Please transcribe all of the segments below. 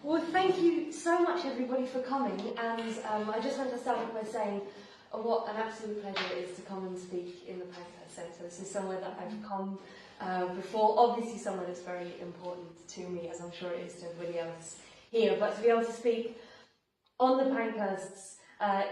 Well, thank you so much, everybody, for coming. And I just want to start off by saying what an absolute pleasure it is to come and speak in the Pankhurst Centre. This is somewhere that I've come before, obviously somewhere that's very important to me, as I'm sure it is to everybody else here. But to be able to speak on the Pankhursts,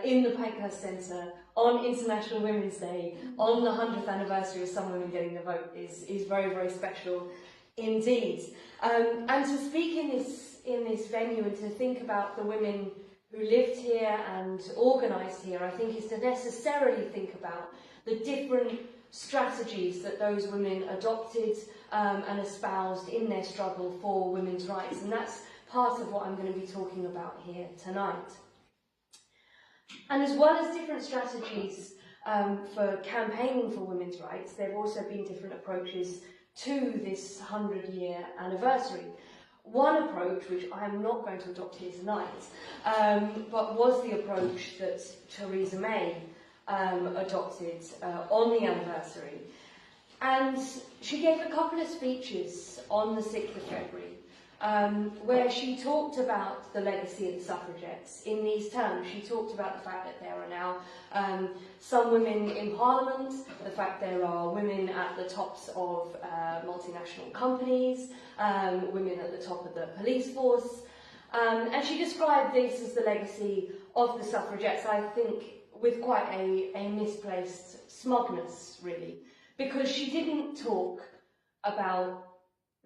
in the Pankhurst Centre, on International Women's Day, on the 100th anniversary of some women getting the vote is very, very special indeed. And to speak in this venue and to think about the women who lived here and organised here, I think is to necessarily think about the different strategies that those women adopted and espoused in their struggle for women's rights. And that's part of what I'm going to be talking about here tonight. And as well as different strategies for campaigning for women's rights, there have also been different approaches to this 100-year anniversary. One approach, which I am not going to adopt here tonight, but was the approach that Theresa May adopted on the anniversary. And she gave a couple of speeches on the 6th of February, where she talked about the legacy of the suffragettes in these terms. She talked about the fact that there are now some women in Parliament, the fact there are women at the tops of multinational companies, women at the top of the police force, and she described this as the legacy of the suffragettes, I think, with quite a misplaced smugness, really, because she didn't talk about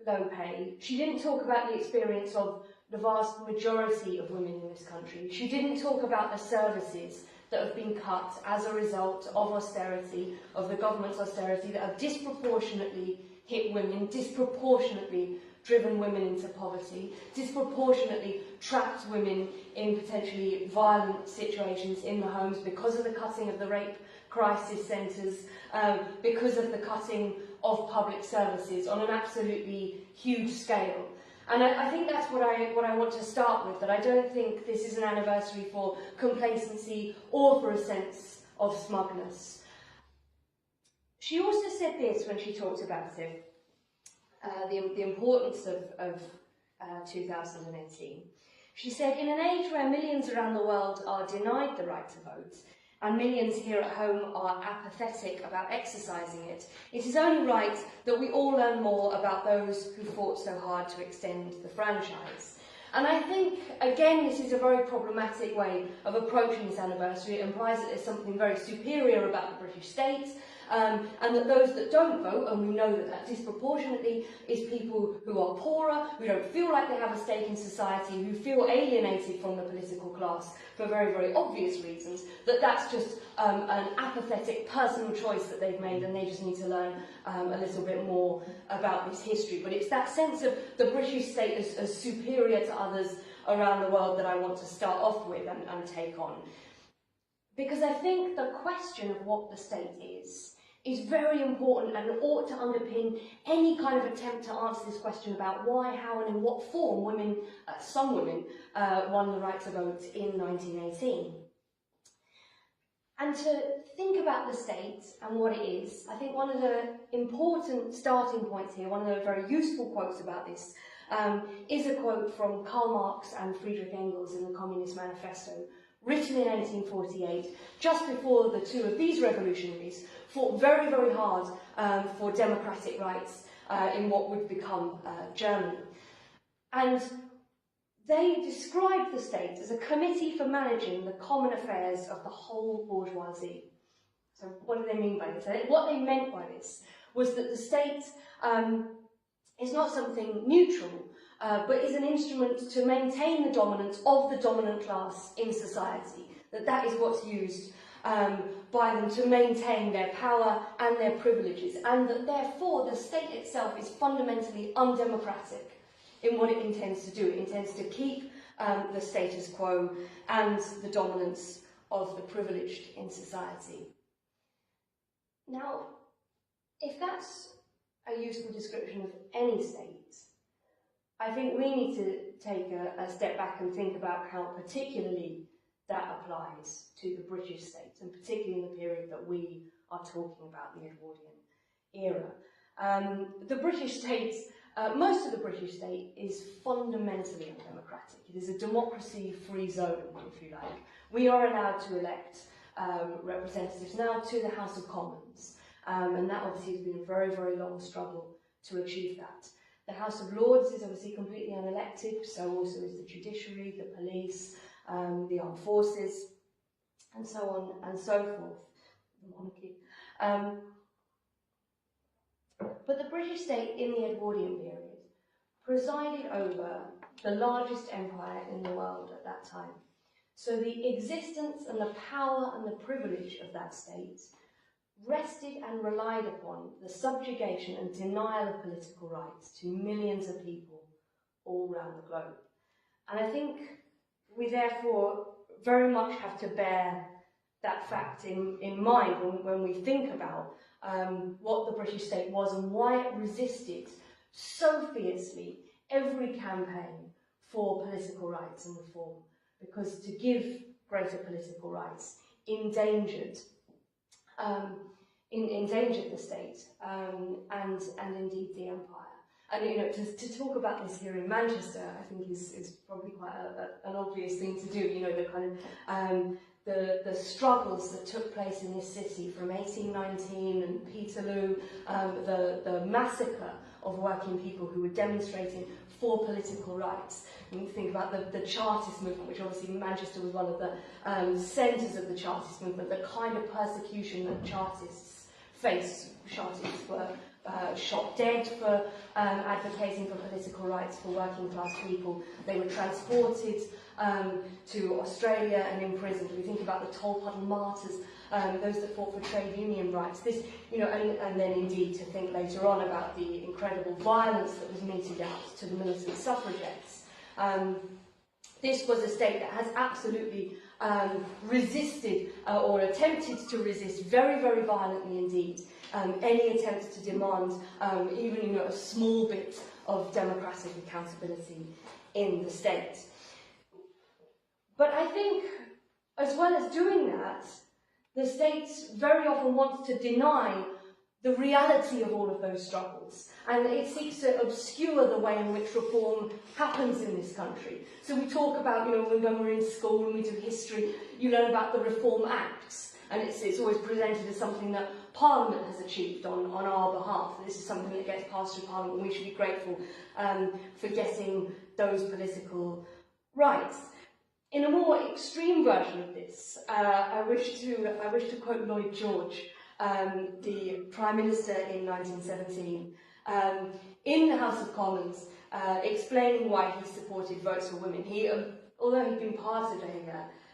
low pay. She didn't talk about the experience of the vast majority of women in this country. She didn't talk about the services that have been cut as a result of austerity, of the government's austerity, that have disproportionately hit women, disproportionately driven women into poverty, disproportionately trapped women in potentially violent situations in the homes because of the cutting of the rape crisis centres, because of the cutting of public services on an absolutely huge scale. And I think that's what I want to start with, that I don't think this is an anniversary for complacency or for a sense of smugness. She also said this when she talked about it, the importance of 2018. She said, in an age where millions around the world are denied the right to vote, and millions here at home are apathetic about exercising it, it is only right that we all learn more about those who fought so hard to extend the franchise. And I think, again, this is a very problematic way of approaching this anniversary. It implies that there's something very superior about the British state, and that those that don't vote, and we know that that disproportionately is people who are poorer, who don't feel like they have a stake in society, who feel alienated from the political class for very, very obvious reasons, that that's just an apathetic personal choice that they've made, and they just need to learn a little bit more about this history. But it's that sense of the British state as superior to others around the world that I want to start off with and take on. Because I think the question of what the state is very important and ought to underpin any kind of attempt to answer this question about why, how and in what form women, some women, won the right to vote in 1918. And to think about the state and what it is, I think one of the important starting points here, one of the very useful quotes about this, is a quote from Karl Marx and Friedrich Engels in the Communist Manifesto, written in 1848, just before the two of these revolutionaries fought very, very hard for democratic rights in what would become Germany. And they described the state as a committee for managing the common affairs of the whole bourgeoisie. So what do they mean by this? What they meant by this was that the state is not something neutral, but is an instrument to maintain the dominance of the dominant class in society. That is what's used by them to maintain their power and their privileges, and that therefore the state itself is fundamentally undemocratic in what it intends to do. It intends to keep the status quo and the dominance of the privileged in society. Now, if that's a useful description of any state, I think we need to take a step back and think about how particularly that applies to the British state, and particularly in the period that we are talking about, the Edwardian era. The British state most of the British state is fundamentally undemocratic. It is a democracy-free zone, if you like. We are allowed to elect representatives now to the House of Commons, and that obviously has been a very, very long struggle to achieve that. The House of Lords is obviously completely unelected, so also is the judiciary, the police, the armed forces, and so on and so forth, the monarchy. But the British state in the Edwardian period presided over the largest empire in the world at that time. So the existence and the power and the privilege of that state rested and relied upon the subjugation and denial of political rights to millions of people all around the globe. And I think we therefore very much have to bear that fact in mind when we think about what the British state was and why it resisted so fiercely every campaign for political rights and reform. Because to give greater political rights endangered the state and indeed the empire. And you know, to talk about this here in Manchester, I think is probably quite an obvious thing to do. You know, the kind of the struggles that took place in this city from 1819 and Peterloo, the massacre of working people who were demonstrating for political rights. When you think about the Chartist movement, which obviously Manchester was one of the centres of the Chartist movement, the kind of persecution that Chartists faced. Chartists were shot dead for advocating for political rights for working class people. They were transported to Australia and imprisoned. We think about the Tolpuddle martyrs, those that fought for trade union rights. This, you know, and then indeed to think later on about the incredible violence that was meted out to the militant suffragettes. This was a state that has absolutely resisted or attempted to resist very, very violently indeed any attempts to demand even, you know, a small bit of democratic accountability in the state. But I think, as well as doing that, the state very often wants to deny the reality of all of those struggles, and it seeks to obscure the way in which reform happens in this country. So we talk about, you know, when we're in school and we do history, you learn about the Reform Acts, and it's always presented as something that Parliament has achieved on our behalf. This is something that gets passed through Parliament, and we should be grateful for getting those political rights. In a more extreme version of this, I wish to quote Lloyd George, the Prime Minister in 1917, in the House of Commons, explaining why he supported votes for women. He, although he'd been part of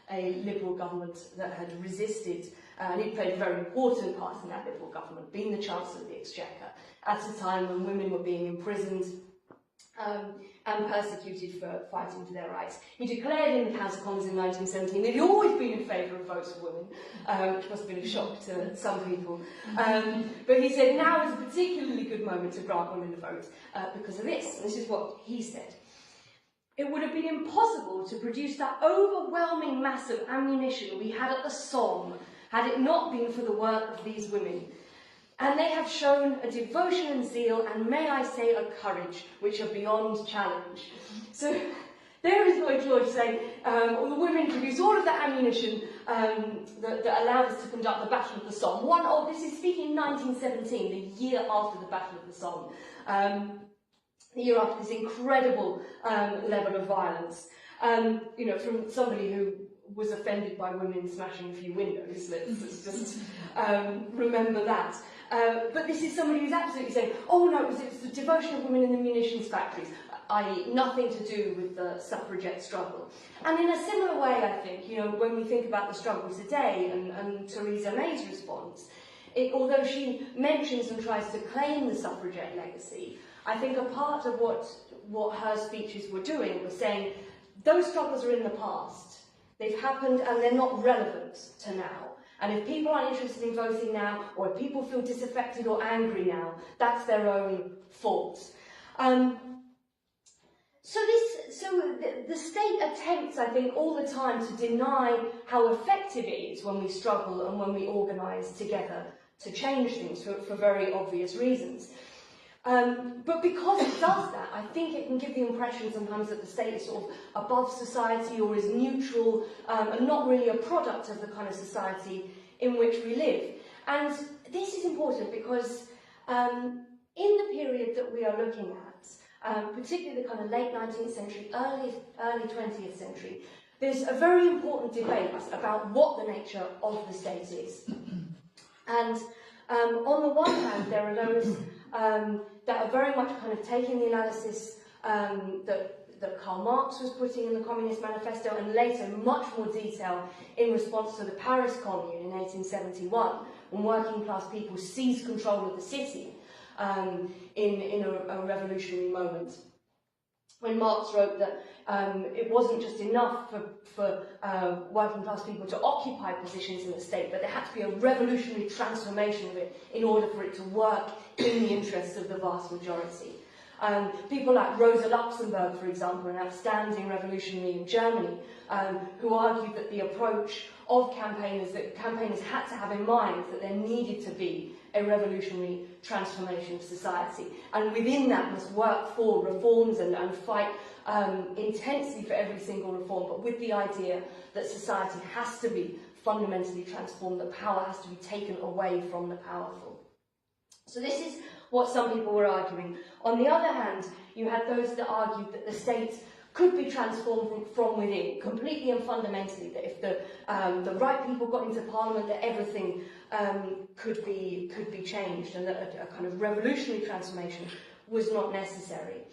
a Liberal government that had resisted, and he played a very important part in that Liberal government, being the Chancellor of the Exchequer, at a time when women were being imprisoned and persecuted for fighting for their rights. He declared in the House of Commons in 1917 that he'd always been in favour of votes for women, which must have been a shock to some people. But he said now is a particularly good moment to grant women the vote because of this. And this is what he said. It would have been impossible to produce that overwhelming mass of ammunition we had at the Somme had it not been for the work of these women. And they have shown a devotion and zeal, and may I say a courage, which are beyond challenge. So there is Lloyd George saying, the women produced all of that ammunition that allowed us to conduct the Battle of the Somme. This is speaking in 1917, the year after the Battle of the Somme. The year after this incredible level of violence. You know, from somebody who was offended by women smashing a few windows. Let's just remember that. But this is somebody who's absolutely saying, oh no, it was the devotion of women in the munitions factories, i.e. nothing to do with the suffragette struggle. And in a similar way, I think, you know, when we think about the struggle today and Theresa May's response, although she mentions and tries to claim the suffragette legacy, I think a part of what her speeches were doing was saying, those struggles are in the past. They've happened and they're not relevant to now. And if people aren't interested in voting now, or if people feel disaffected or angry now, that's their own fault. So the state attempts, I think, all the time to deny how effective it is when we struggle and when we organise together to change things for very obvious reasons. But because it does that, I think it can give the impression sometimes that the state is sort of above society or is neutral and not really a product of the kind of society in which we live. And this is important because in the period that we are looking at, particularly the kind of late 19th century, early 20th century, there's a very important debate about what the nature of the state is. And on the one hand, there are those that are very much kind of taking the analysis that Karl Marx was putting in the Communist Manifesto, and later much more detail in response to the Paris Commune in 1871, when working class people seized control of the city in a revolutionary moment. When Marx wrote that it wasn't just enough for working class people to occupy positions in the state, but there had to be a revolutionary transformation of it in order for it to work in the interests of the vast majority. People like Rosa Luxemburg, for example, an outstanding revolutionary in Germany, who argued that the approach of campaigners had to have in mind that there needed to be a revolutionary transformation of society, and within that must work for reforms and fight intensely for every single reform, but with the idea that society has to be fundamentally transformed, that power has to be taken away from the powerful. So this is what some people were arguing. On the other hand, you had those that argued that the state could be transformed from within, completely and fundamentally, that if the right people got into parliament, that everything could be changed, and that a kind of revolutionary transformation was not necessary.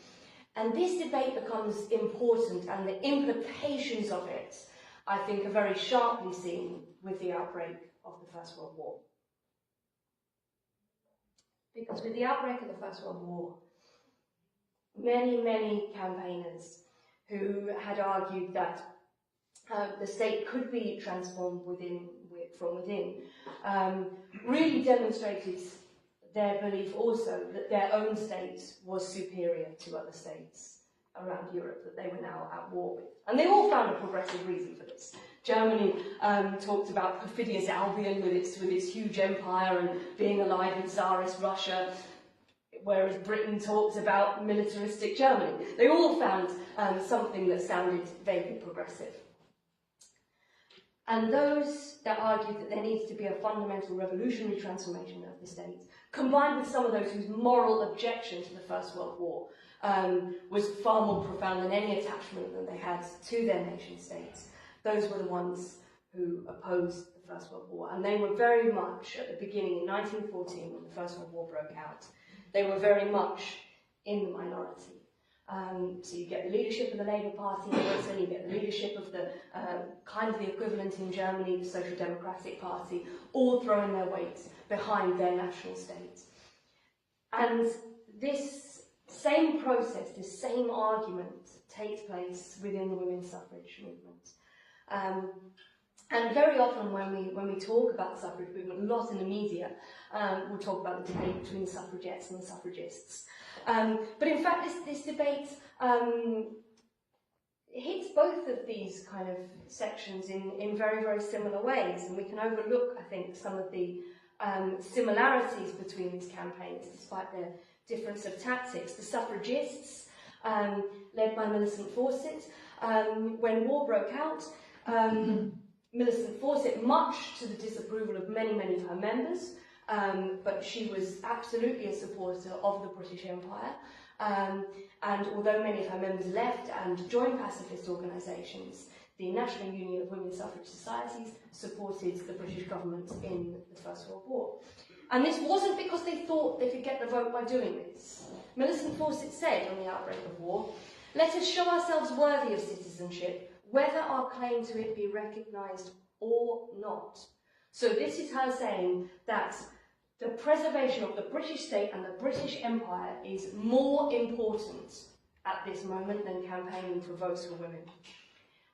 And this debate becomes important, and the implications of it, I think, are very sharply seen with the outbreak of the First World War. Because with the outbreak of the First World War, many campaigners who had argued that the state could be transformed from within, really demonstrated their belief also that their own state was superior to other states around Europe that they were now at war with. And they all found a progressive reason for this. Germany talked about perfidious Albion with its huge empire and being allied with Tsarist Russia, whereas Britain talked about militaristic Germany. They all found something that sounded vaguely progressive. And those that argued that there needs to be a fundamental revolutionary transformation of the state, combined with some of those whose moral objection to the First World War was far more profound than any attachment that they had to their nation states, those were the ones who opposed the First World War. And they were very much, at the beginning in 1914, when the First World War broke out, they were very much in the minority. So you get the leadership of the Labour Party in Britain, you get the leadership of the kind of the equivalent in Germany, the Social Democratic Party, all throwing their weight behind their national state. And this same process, this same argument takes place within the women's suffrage movement. And very often when we talk about the suffrage movement, a lot in the media, we'll talk about the debate between the suffragettes and the suffragists. But in fact, this debate hits both of these kind of sections in very similar ways, and we can overlook, I think, some of the similarities between these campaigns, despite their difference of tactics. The suffragists, led by Millicent Fawcett, when war broke out, Millicent Fawcett, much to the disapproval of many of her members, but she was absolutely a supporter of the British Empire. And although many of her members left and joined pacifist organisations, the National Union of Women's Suffrage Societies supported the British government in the First World War. And this wasn't because they thought they could get the vote by doing this. Millicent Fawcett said on the outbreak of war, "Let us show ourselves worthy of citizenship, whether our claim to it be recognised or not." So this is her saying that the preservation of the British state and the British Empire is more important at this moment than campaigning for votes for women.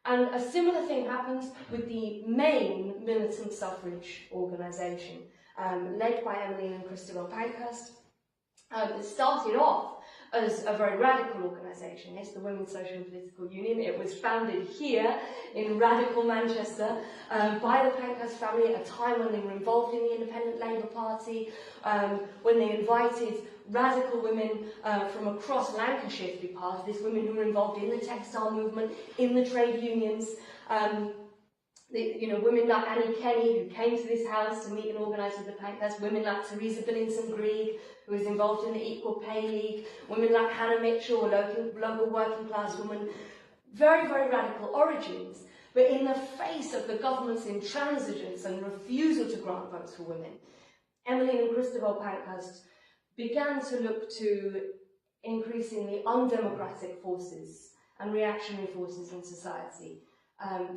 And a similar thing happens with the main militant suffrage organisation, led by Emmeline and Christabel Pankhurst. It started off as a very radical organisation. It's the Women's Social and Political Union. It was founded here in radical Manchester by the Pankhurst family at a time when they were involved in the Independent Labour Party, when they invited radical women from across Lancashire to be part of this, women who were involved in the textile movement, in the trade unions. Women like Annie Kenny, who came to this house to meet and organise with the Pankhurst, women like Teresa Billinson-Grieg, who was involved in the Equal Pay League, women like Hannah Mitchell, a local working class woman, very, very radical origins. But in the face of the government's intransigence and refusal to grant votes for women, Emmeline and Christabel Pankhurst began to look to increasingly undemocratic forces and reactionary forces in society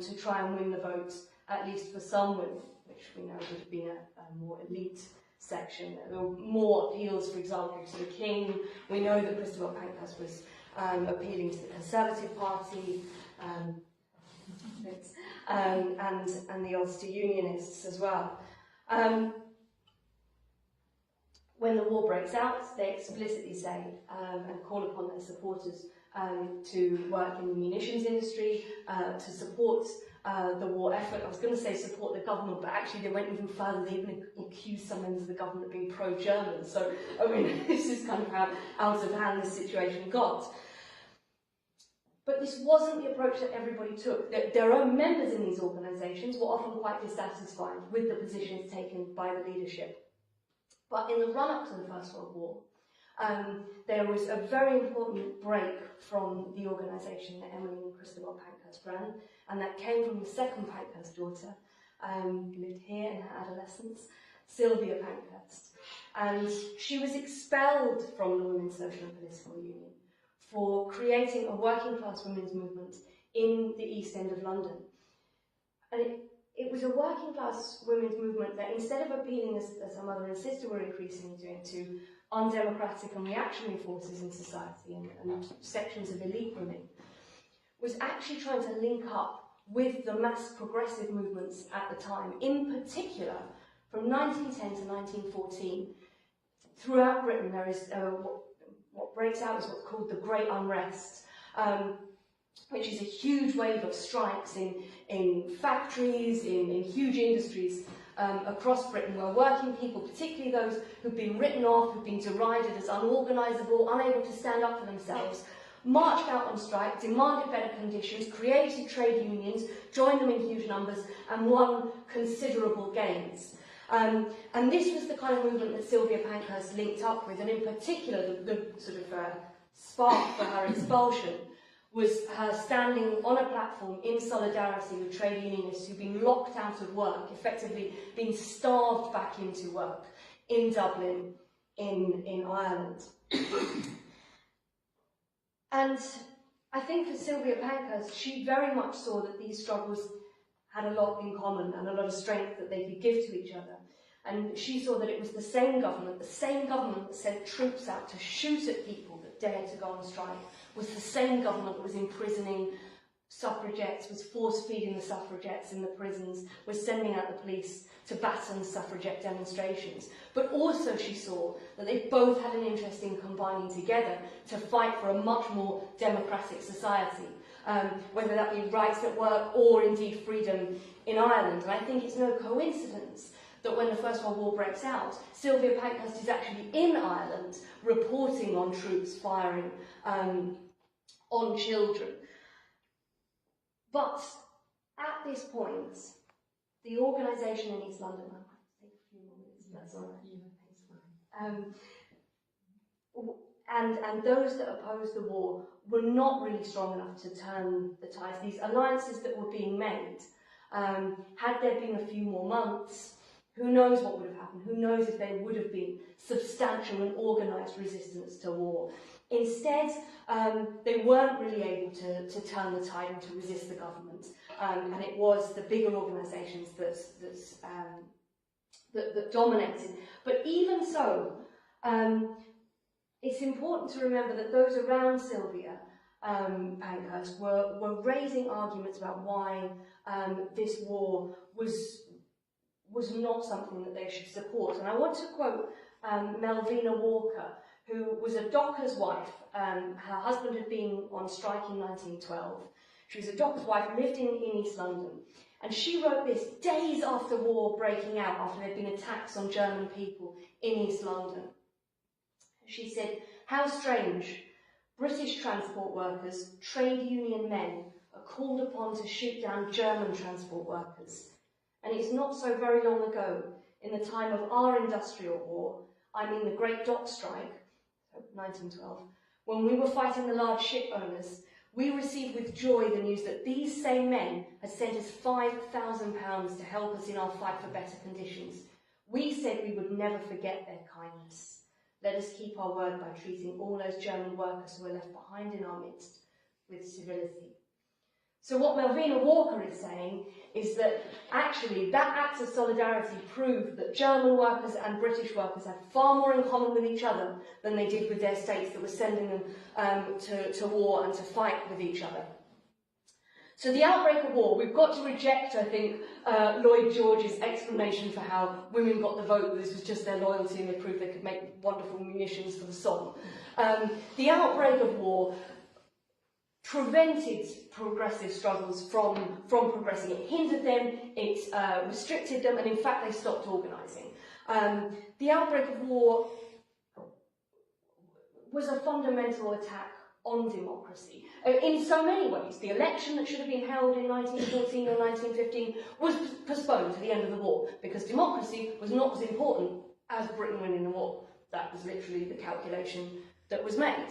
to try and win the vote, at least for some women, which we know would have been a more elite section. There were more appeals, for example, to the King. We know that Christabel Pankhurst was appealing to the Conservative Party and the Ulster Unionists as well. When the war breaks out, they explicitly say and call upon their supporters to work in the munitions industry, to support the war effort. I was going to say support the government, but actually they went even further. They even accused some members of the government of being pro-German. So, I mean, this is kind of how out of hand this situation got. But this wasn't the approach that everybody took. Their own members in these organisations were often quite dissatisfied with the positions taken by the leadership. But in the run-up to the First World War, there was a very important break from the organisation that Emmeline and Christabel Pankhurst ran, and that came from the second Pankhurst daughter, who lived here in her adolescence, Sylvia Pankhurst. And she was expelled from the Women's Social and Political Union for creating a working-class women's movement in the East End of London. And it was a working-class women's movement that, instead of appealing, as her mother and sister were increasingly doing, to undemocratic and reactionary forces in society and sections of elite women, was actually trying to link up with the mass progressive movements at the time. In particular, from 1910 to 1914, throughout Britain there is what breaks out is what's called the Great Unrest, which is a huge wave of strikes in factories, in huge industries across Britain, where working people, particularly those who've been written off, who've been derided as unorganisable, unable to stand up for themselves, marched out on strike, demanded better conditions, created trade unions, joined them in huge numbers, and won considerable gains. And this was the kind of movement that Sylvia Pankhurst linked up with, and in particular the sort of spark for her expulsion was her standing on a platform in solidarity with trade unionists who'd been locked out of work, effectively being starved back into work in Dublin, in Ireland. And I think for Sylvia Pankhurst, she very much saw that these struggles had a lot in common and a lot of strength that they could give to each other. And she saw that it was the same government that sent troops out to shoot at people that dared to go on strike, was the same government that was imprisoning suffragettes, was force-feeding the suffragettes in the prisons, was sending out the police to batten suffragette demonstrations. But also she saw that they both had an interest in combining together to fight for a much more democratic society, whether that be rights at work or indeed freedom in Ireland. And I think it's no coincidence that when the First World War breaks out, Sylvia Pankhurst is actually in Ireland reporting on troops firing on children. But at this point, the organisation in East London, I might take a few more minutes, if that's all right. And those that opposed the war were not really strong enough to turn the tides. These alliances that were being made, had there been a few more months, who knows what would have happened? Who knows if there would have been substantial and organised resistance to war? Instead, they weren't really able to turn the tide and to resist the government. And it was the bigger organisations that dominated. But even so, it's important to remember that those around Sylvia Pankhurst were raising arguments about why this war was not something that they should support. And I want to quote Melvina Walker, who was a docker's wife. Her husband had been on strike in 1912. She was a doctor's wife, lived in East London. And she wrote this days after war breaking out, after there had been attacks on German people in East London. She said, "How strange. British transport workers, trade union men, are called upon to shoot down German transport workers. And it's not so very long ago, in the time of our industrial war, I mean the Great Dock Strike, 1912, when we were fighting the large ship owners, we received with joy the news that these same men had sent us £5,000 to help us in our fight for better conditions. We said we would never forget their kindness. Let us keep our word by treating all those German workers who were left behind in our midst with civility." So what Melvina Walker is saying is that actually that act of solidarity proved that German workers and British workers had far more in common with each other than they did with their states that were sending them to war and to fight with each other. So the outbreak of war, we've got to reject, I think, Lloyd George's explanation for how women got the vote, that this was just their loyalty and they proved they could make wonderful munitions for the Somme. The outbreak of war prevented progressive struggles from progressing. It hindered them, it restricted them, and in fact they stopped organising. The outbreak of war was a fundamental attack on democracy. In so many ways, the election that should have been held in 1914 or 1915 was postponed to the end of the war, because democracy was not as important as Britain winning the war. That was literally the calculation that was made.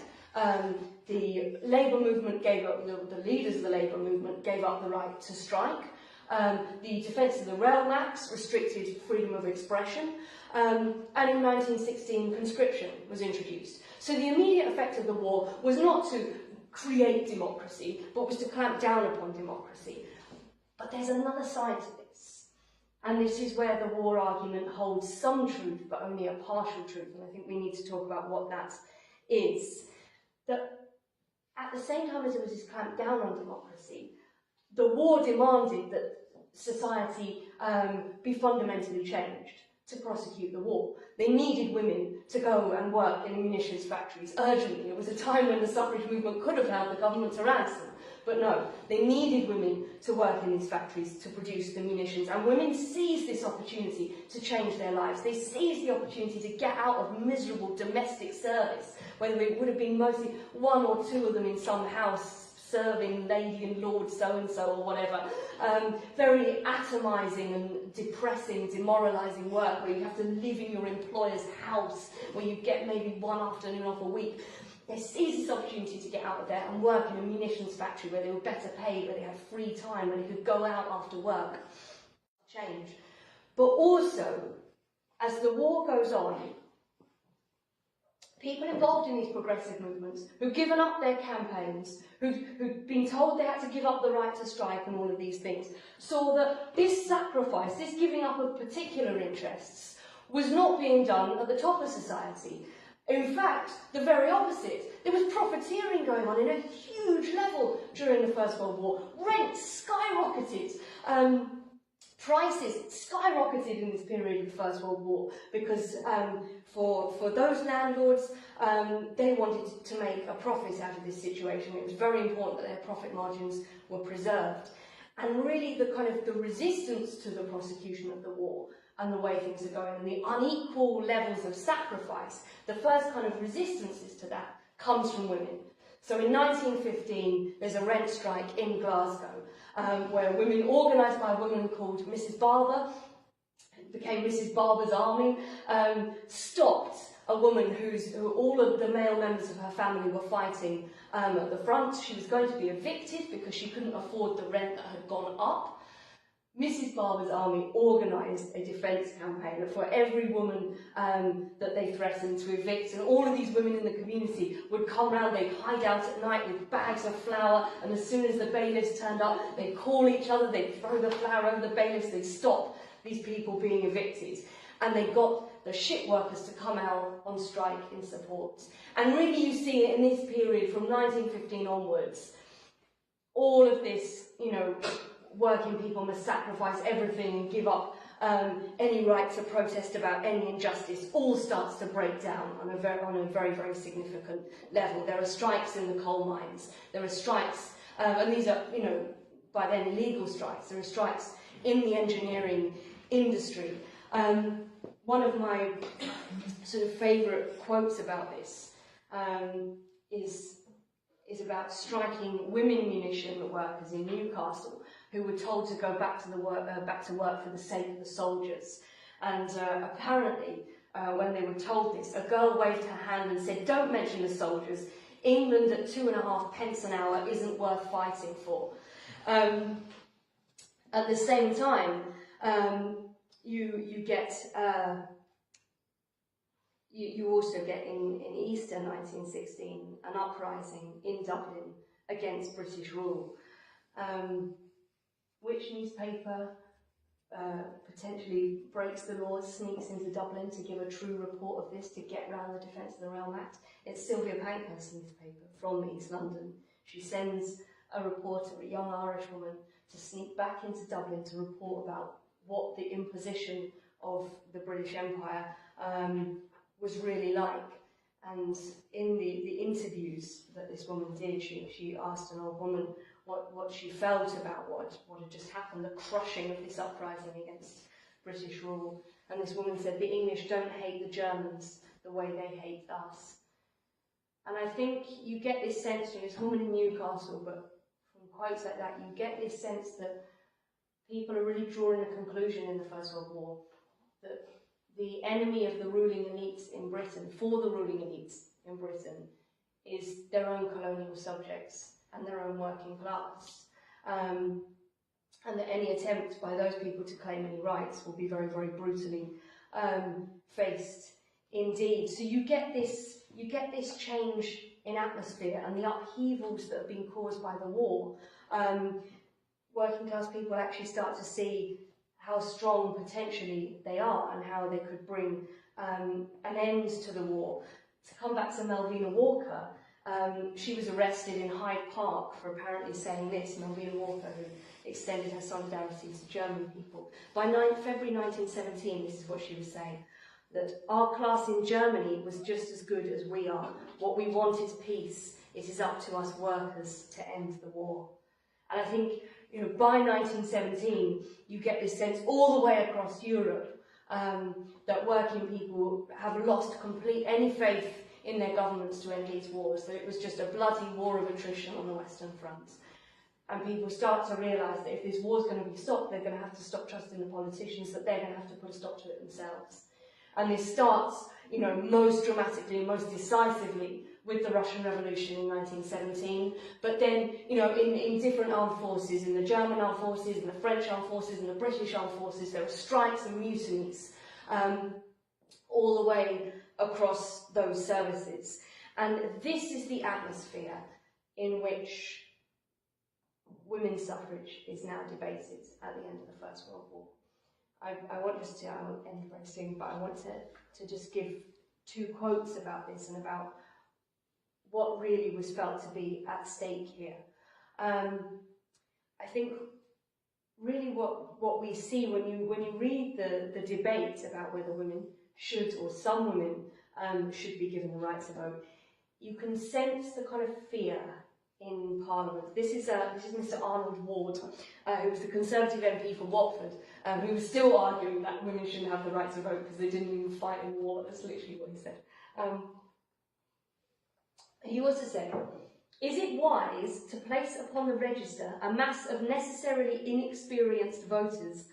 The Labour movement gave up, the leaders of the Labour movement gave up the right to strike. The Defence of the Realm Acts restricted freedom of expression. And in 1916, conscription was introduced. So the immediate effect of the war was not to create democracy, but was to clamp down upon democracy. But there's another side to this. And this is where the war argument holds some truth, but only a partial truth. And I think we need to talk about what that is. That at the same time as it was this clamp down on democracy, the war demanded that society be fundamentally changed to prosecute the war. They needed women to go and work in munitions factories urgently. It was a time when the suffrage movement could have held the government to ransom, but no, they needed women to work in these factories to produce the munitions, and women seized this opportunity to change their lives. They seized the opportunity to get out of miserable domestic service, whether it would have been mostly one or two of them in some house serving lady and lord so-and-so or whatever. Very atomising and depressing, demoralising work where you have to live in your employer's house, where you get maybe one afternoon off a week. They seized this opportunity to get out of there and work in a munitions factory where they were better paid, where they had free time, where they could go out after work. Change. But also, as the war goes on, people involved in these progressive movements, who've given up their campaigns, who'd been told they had to give up the right to strike and all of these things, saw that this sacrifice, this giving up of particular interests, was not being done at the top of society. In fact, the very opposite. There was profiteering going on in a huge level during the First World War. Rents skyrocketed. Prices skyrocketed in this period of the First World War because for those landlords, they wanted to make a profit out of this situation. It was very important that their profit margins were preserved. And really the resistance to the prosecution of the war and the way things are going and the unequal levels of sacrifice, the first kind of resistances to that comes from women. So in 1915, there's a rent strike in Glasgow, where women, organised by a woman called Mrs. Barber, who became Mrs. Barber's Army, stopped a woman who all of the male members of her family were fighting at the front. She was going to be evicted because she couldn't afford the rent that had gone up. Mrs. Barber's Army organised a defence campaign for every woman that they threatened to evict, and all of these women in the community would come round, they'd hide out at night with bags of flour, and as soon as the bailiffs turned up, they'd call each other, they'd throw the flour over the bailiffs, they'd stop these people being evicted. And they got the ship workers to come out on strike in support. And really you see it in this period from 1915 onwards, all of this, working people must sacrifice everything and give up any right to protest about any injustice, all starts to break down on a very, very significant level. There are strikes in the coal mines, there are strikes, and these are, by then illegal strikes, there are strikes in the engineering industry. one of my sort of favourite quotes about this is about striking women munition workers in Newcastle who were told to go back to work for the sake of the soldiers. And apparently, when they were told this, a girl waved her hand and said, "Don't mention the soldiers. England at 2.5 pence an hour isn't worth fighting for." At the same time, you also get in Easter 1916 an uprising in Dublin against British rule. Which newspaper potentially breaks the laws, sneaks into Dublin to give a true report of this to get round the Defence of the Realm Act? It's Sylvia Pankhurst's newspaper from East London. She sends a reporter, a young Irish woman, to sneak back into Dublin to report about what the imposition of the British Empire was really like. And in the interviews that this woman did, she asked an old woman what she felt about what had just happened, the crushing of this uprising against British rule. And this woman said, "The English don't hate the Germans the way they hate us." And I think you get this sense, this woman in Newcastle, but from quotes like that, you get this sense that people are really drawing a conclusion in the First World War, that the enemy of the ruling elites in Britain, for the ruling elites in Britain, is their own colonial subjects and their own working class. And that any attempt by those people to claim any rights will be very, very brutally faced indeed. So you get this change in atmosphere and the upheavals that have been caused by the war. Working class people actually start to see how strong potentially they are and how they could bring an end to the war. To come back to Melvina Walker, she was arrested in Hyde Park for apparently saying this, Melvina Walker, who extended her solidarity to German people. By February 1917, this is what she was saying, that our class in Germany was just as good as we are. What we want is peace. It is up to us workers to end the war. And I think, by 1917, you get this sense all the way across Europe that working people have lost any faith in their governments to end these wars, that it was just a bloody war of attrition on the Western Front. And people start to realise that if this war's going to be stopped, they're going to have to stop trusting the politicians, that they're going to have to put a stop to it themselves. And this starts, most dramatically and most decisively with the Russian Revolution in 1917, but then, in different armed forces, in the German armed forces, in the French armed forces, in the British armed forces, there were strikes and mutinies all the way across those services. And this is the atmosphere in which women's suffrage is now debated at the end of the First World War. I won't end very soon, but I want to just give two quotes about this and about what really was felt to be at stake here. I think really what we see when you read the debate about whether women should, or some women should be given the right to vote, you can sense the kind of fear in Parliament. This is Mr. Arnold Ward, who was the Conservative MP for Watford, who was still arguing that women shouldn't have the right to vote because they didn't even fight in war. That's literally what he said. He also said, "Is it wise to place upon the register a mass of necessarily inexperienced voters,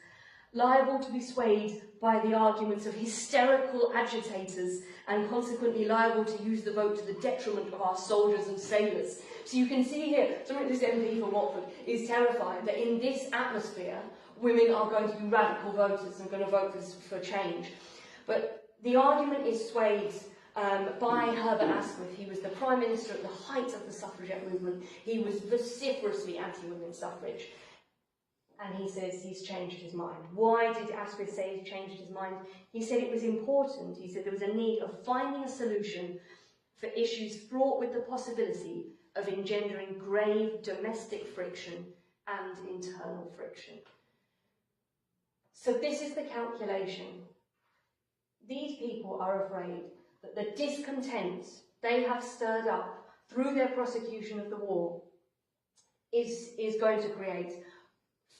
liable to be swayed by the arguments of hysterical agitators and consequently liable to use the vote to the detriment of our soldiers and sailors?" So you can see here, this MP for Watford is terrified that in this atmosphere, women are going to be radical voters and going to vote for change. But the argument is swayed by Herbert Asquith. He was the Prime Minister at the height of the suffragette movement. He was vociferously anti-women's suffrage. And he says he's changed his mind. Why did Asquith say he's changed his mind? He said it was important. He said there was a need of finding a solution for issues fraught with the possibility of engendering grave domestic friction and internal friction. So this is the calculation. These people are afraid that the discontent they have stirred up through their prosecution of the war is going to create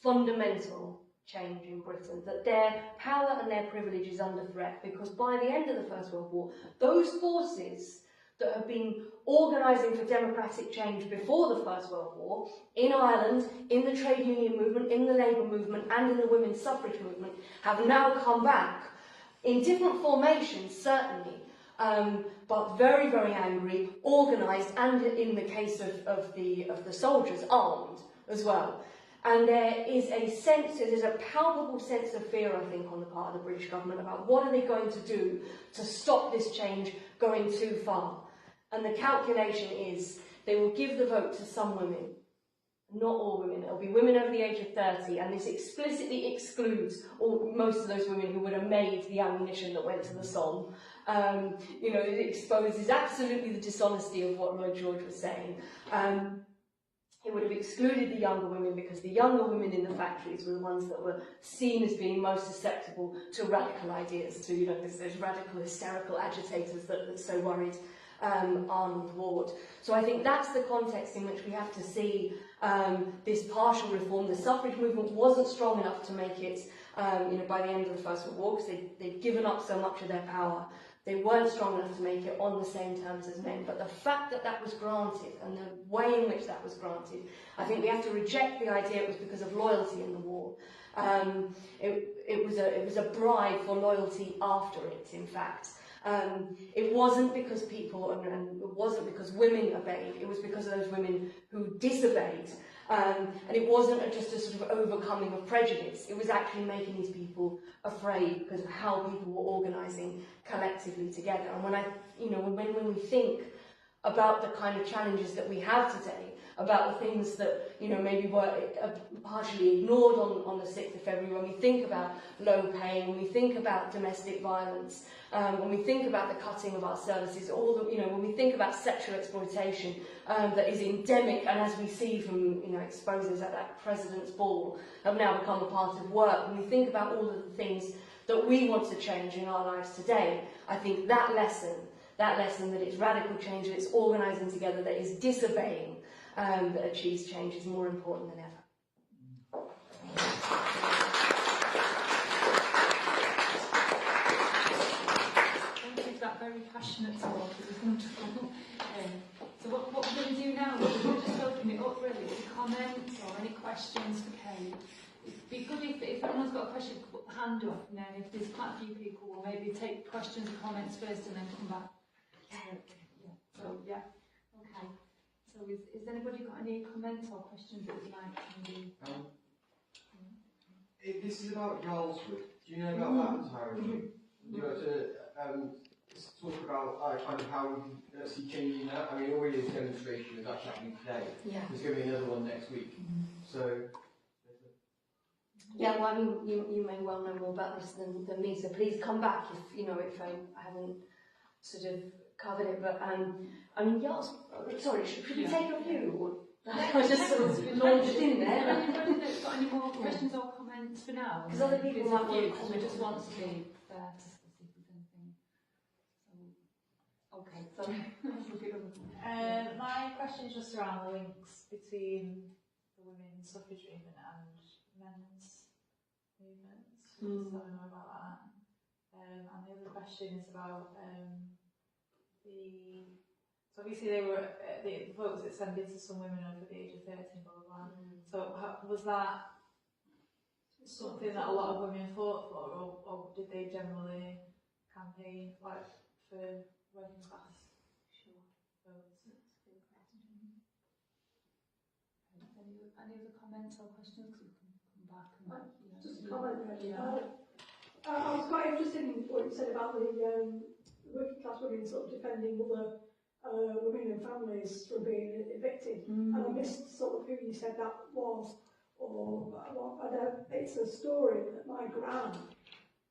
fundamental change in Britain, that their power and their privilege is under threat, because by the end of the First World War, those forces that have been organising for democratic change before the First World War, in Ireland, in the trade union movement, in the labour movement and in the women's suffrage movement, have now come back in different formations, certainly, but very, very angry, organised, and in the case of the soldiers, armed as well. And there is a sense, there's a palpable sense of fear, I think, on the part of the British government about what are they going to do to stop this change going too far. And the calculation is they will give the vote to some women, not all women. It'll be women over the age of 30, and this explicitly excludes most of those women who would have made the ammunition that went to the Somme. You know, it exposes absolutely the dishonesty of what Lloyd George was saying. It would have excluded the younger women, because the younger women in the factories were the ones that were seen as being most susceptible to radical ideas, to, you know, those radical, hysterical agitators that so worried Arnold Ward. So I think that's the context in which we have to see this partial reform. The suffrage movement wasn't strong enough to make it, you know, by the end of the First World War, because they'd given up so much of their power. They weren't strong enough to make it on the same terms as men. But the fact that that was granted, and the way in which that was granted, I think we have to reject the idea it was because of loyalty in the war. It was a bribe for loyalty after it, in fact. It wasn't because people, and it wasn't because women obeyed, it was because of those women who disobeyed. And it wasn't just a sort of overcoming of prejudice, it was actually making these people afraid because of how people were organising collectively together. And when when we think about the kind of challenges that we have today, about the things that, you know, maybe were partially ignored on the 6th of February, when we think about low pay, when we think about domestic violence, when we think about the cutting of our services, when we think about sexual exploitation that is endemic, and as we see from, you know, exposures at that President's Ball, have now become a part of work, when we think about all of the things that we want to change in our lives today, I think that lesson that it's radical change, that it's organising together, that it's disobeying, that achieves change is more important than ever. Thank you for that very passionate talk. It was wonderful. So what we're going to do now is we're just open it up really to comments or any questions for Kate. It'd be good if anyone's got a question, put the hand up, and then if there's quite a few people, we'll maybe take questions and comments first and then come back. Okay. So has anybody got any comments or questions that would like to do? This is about Galsworth. Do you know about that entirely? Do you want to talk about kind of how we see changing that? I mean, already this demonstration is actually happening today. Yeah. There's going to be another one next week. So. Yeah, well, I mean, you may well know more about this than me, so please come back if I haven't sort of covered it. But I mean, sorry, should we take a view? I just sort of launched in there. Anybody that's got any more questions or comments for now? Because other people might want to comment. We just want to be fair to see if there's anything. Okay, sorry. My question is just around the links between the women's suffrage movement and men's movements. Just don't know about that. And the other question is about so obviously they were the votes extended to some women over the age of 13, blah blah blah. So was that something that a lot of women fought for, or did they generally campaign like for working class? Votes? Any other comments or questions? We can come back and just a comment really. I was quite interested in what you said about the working class women sort of defending other women and families from being evicted, and I missed sort of who you said that was, or it's a story that my gran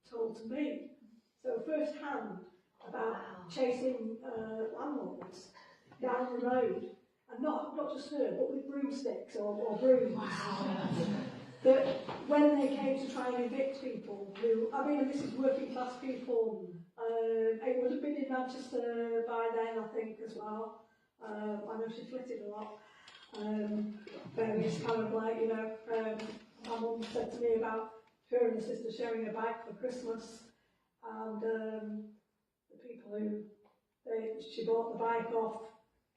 told to me, so first hand about chasing landlords down the road, and not just her, but with broomsticks or brooms. That when they came to try and evict people who, I mean, this is working class people. It would have been in Manchester by then, I think, as well. I know she flitted a lot. Various kind of like, my mum said to me about her and her sister sharing a bike for Christmas, and the people who she bought the bike off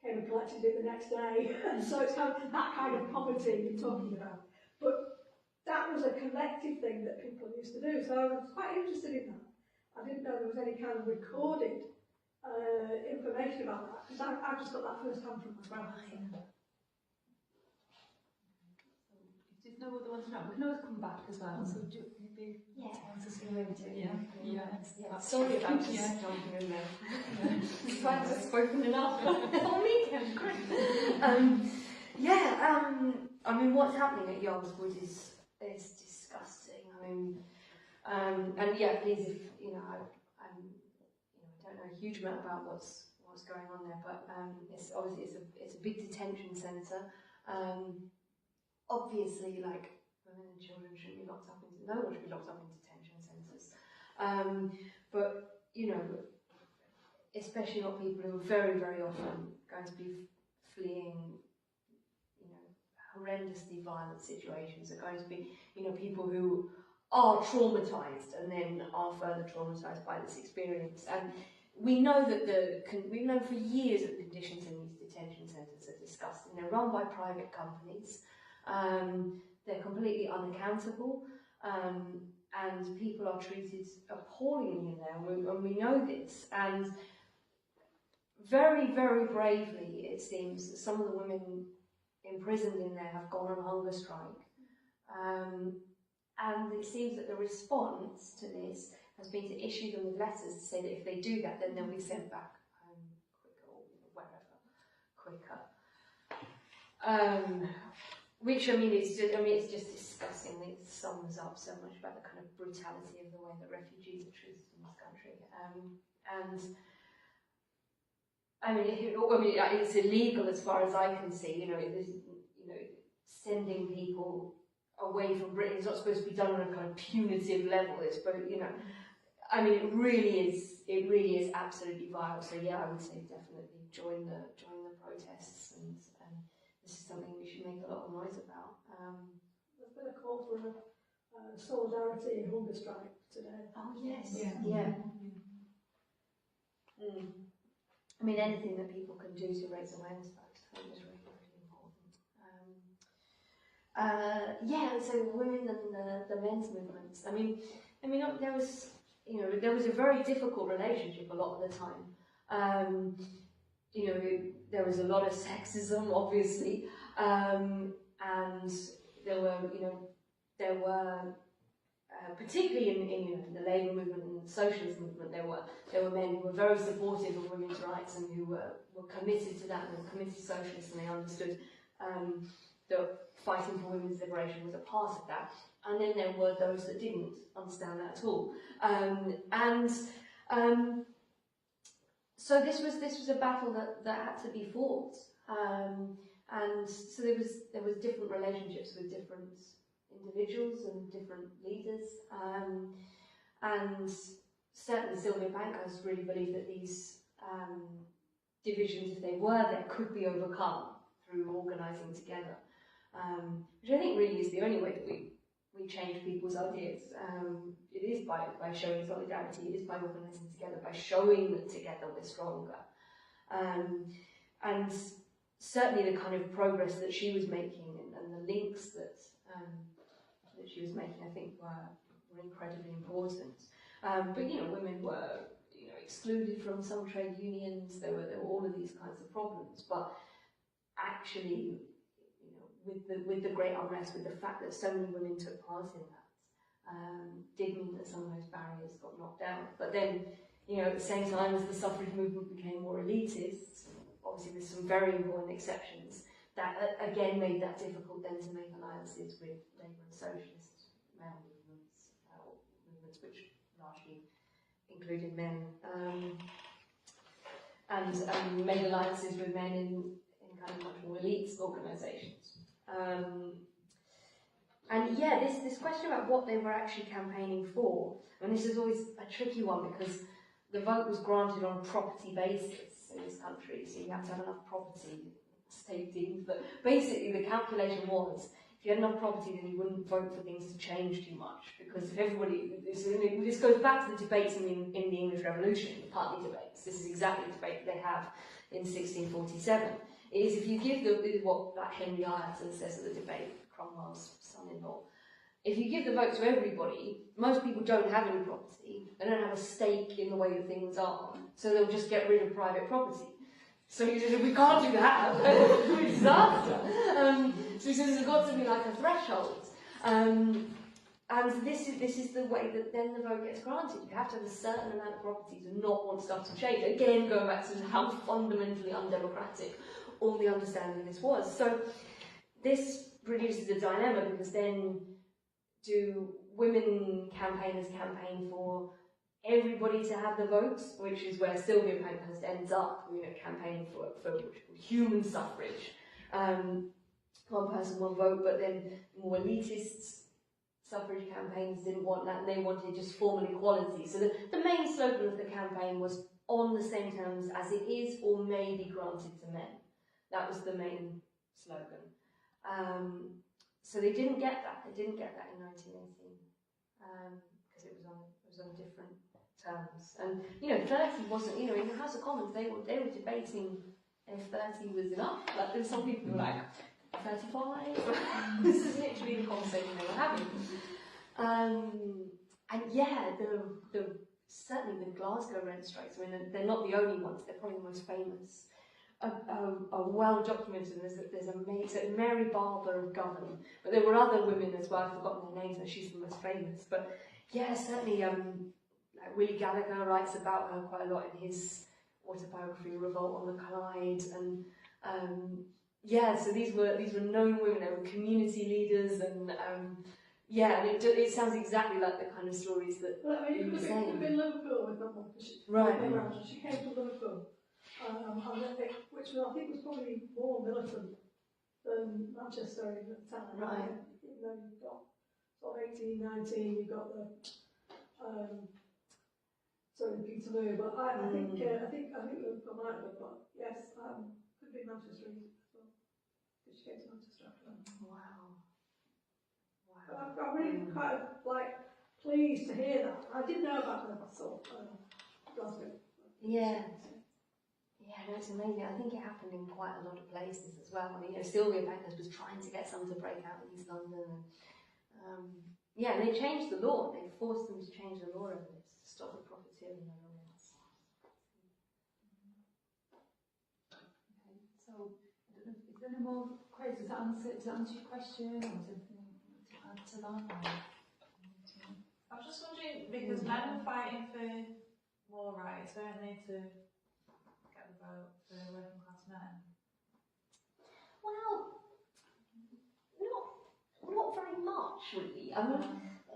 came and collected it the next day. And so it's kind of that kind of poverty you're talking about. But that was a collective thing that people used to do, so I was quite interested in that. I didn't know there was any kind of recorded information about that, because I just got that first hand from my grandmother. If there's no other ones around, we can always come back as well. So do maybe Yeah. Sorry about just jumping in there. It's like I've spoken enough. On weekend, great. I mean, what's happening at Yarmswood is disgusting. I mean, and yeah, please, if you know, I don't know a huge amount about what's going on there, but it's obviously it's a big detention centre. Obviously, like, women and children shouldn't be locked up in, no one should be locked up in detention centres. But, you know, especially not people who are very, very often going to be fleeing, you know, horrendously violent situations, are going to be, you know, people who are traumatised and then are further traumatised by this experience. And we know that we've known for years that the conditions in these detention centres are disgusting. They're run by private companies. They're completely unaccountable, and people are treated appallingly in there, and we know this. And very, very bravely, it seems, that some of the women imprisoned in there have gone on hunger strike. And it seems that the response to this has been to issue them with letters to say that if they do that, then they'll be sent back home quicker, or wherever, quicker. Which, I mean, it's just disgusting. It sums up so much about the kind of brutality of the way that refugees are treated in this country. And I mean, it's illegal as far as I can see. You know, sending people away from Britain is not supposed to be done on a kind of punitive level. It's, but you know, I mean, it really is absolutely vile. So yeah, I would say definitely join the protests, and this is something we should make a lot of noise about. There's been a call for a solidarity and hunger strike today. Oh yes, yeah. I mean, anything that people can do to raise awareness about it, I think is really, really important. And so women and the men's movements. I mean, there was a very difficult relationship a lot of the time. There was a lot of sexism, obviously, and there were particularly in the labour movement and the socialist movement, there were men who were very supportive of women's rights and who were committed to that, and were committed socialists, and they understood that fighting for women's liberation was a part of that. And then there were those that didn't understand that at all. So this was a battle that had to be fought, and so there was different relationships with different individuals and different leaders, and certainly Sylvia Pankhurst really believed that these divisions, if they were there, could be overcome through organising together, which I think really is the only way that we change people's ideas. It is by showing solidarity, it is by organising together, by showing that together we're stronger. And certainly the kind of progress that she was making and the links that she was making, I think, were incredibly important. But women were excluded from some trade unions. There were all of these kinds of problems. But actually, with the great unrest, with the fact that so many women took part in that, did mean that some of those barriers got knocked down. But then, at the same time as the suffrage movement became more elitist, obviously with some very important exceptions, that again made that difficult then to make alliances with labour and socialist male movements, movements which largely included men, and made alliances with men in kind of much more elite organisations. And yeah, this question about what they were actually campaigning for, and this is always a tricky one because the vote was granted on a property basis in this country, so you have to have enough property, state deemed, but basically the calculation was, if you had enough property, then you wouldn't vote for things to change too much, because if everybody, this goes back to the debates in the English Revolution, the party debates. This is exactly the debate they have in 1647. It is if you give what that Henry Ireton says at the debate, Cromwell's son-in-law, if you give the vote to everybody, most people don't have any property, they don't have a stake in the way that things are, so they'll just get rid of private property. So he said, we can't do that, it's a disaster. So he says there's got to be like a threshold. And this is the way that then the vote gets granted. You have to have a certain amount of property to not want stuff to change. Again, going back to how fundamentally undemocratic all the understanding of this was. So this produces a dilemma, because then do women campaigners campaign for everybody to have the votes, which is where Sylvia Pankhurst ends up, campaigning for human suffrage. One person, one vote, but then more elitist suffrage campaigns didn't want that, and they wanted just formal equality. So the main slogan of the campaign was on the same terms as it is or may be granted to men. That was the main slogan. So they didn't get that. They didn't get that in 1918 because it was on different terms. And 30 wasn't. In the House of Commons they were debating if 30 was enough. Like there were some people who were like 35. This is literally the conversation they were having. And yeah, certainly the Glasgow rent strikes. I mean, they're not the only ones. They're probably the most famous. Are well documented. There's a Mary Barber of Govan, but there were other women as well. I've forgotten their names, and she's the most famous. But yeah, certainly, like Willie Gallagher writes about her quite a lot in his autobiography, Revolt on the Clyde, and yeah. So these were known women. They were community leaders, and yeah, and it sounds exactly like the kind of stories that you were saying. It could be Liverpool with that one. Right. She came to Liverpool. Which I think was probably more militant than Manchester at the time. Right. Even though you've got sort of 1819, you've got the Peterloo, but I think Liverpool might have, but yes, could be Manchester as well. Because she came to Manchester after that. Wow. But I'm really quite pleased to hear that. I did know about the sort of Glasgow. Yeah. Yeah, no, it's amazing. I think it happened in quite a lot of places as well. I mean, Sylvia Pankhurst was trying to get some to break out in East London. And, yeah, and they changed the law. They forced them to change the law over this to stop the profiteering and all this. Okay, so I don't know, is there any more questions? Does that answer your question, or is there anything to add to that? I was just wondering, because men were fighting for more rights, weren't they, to get the vote for working class men? Well, not very much, really. I mean,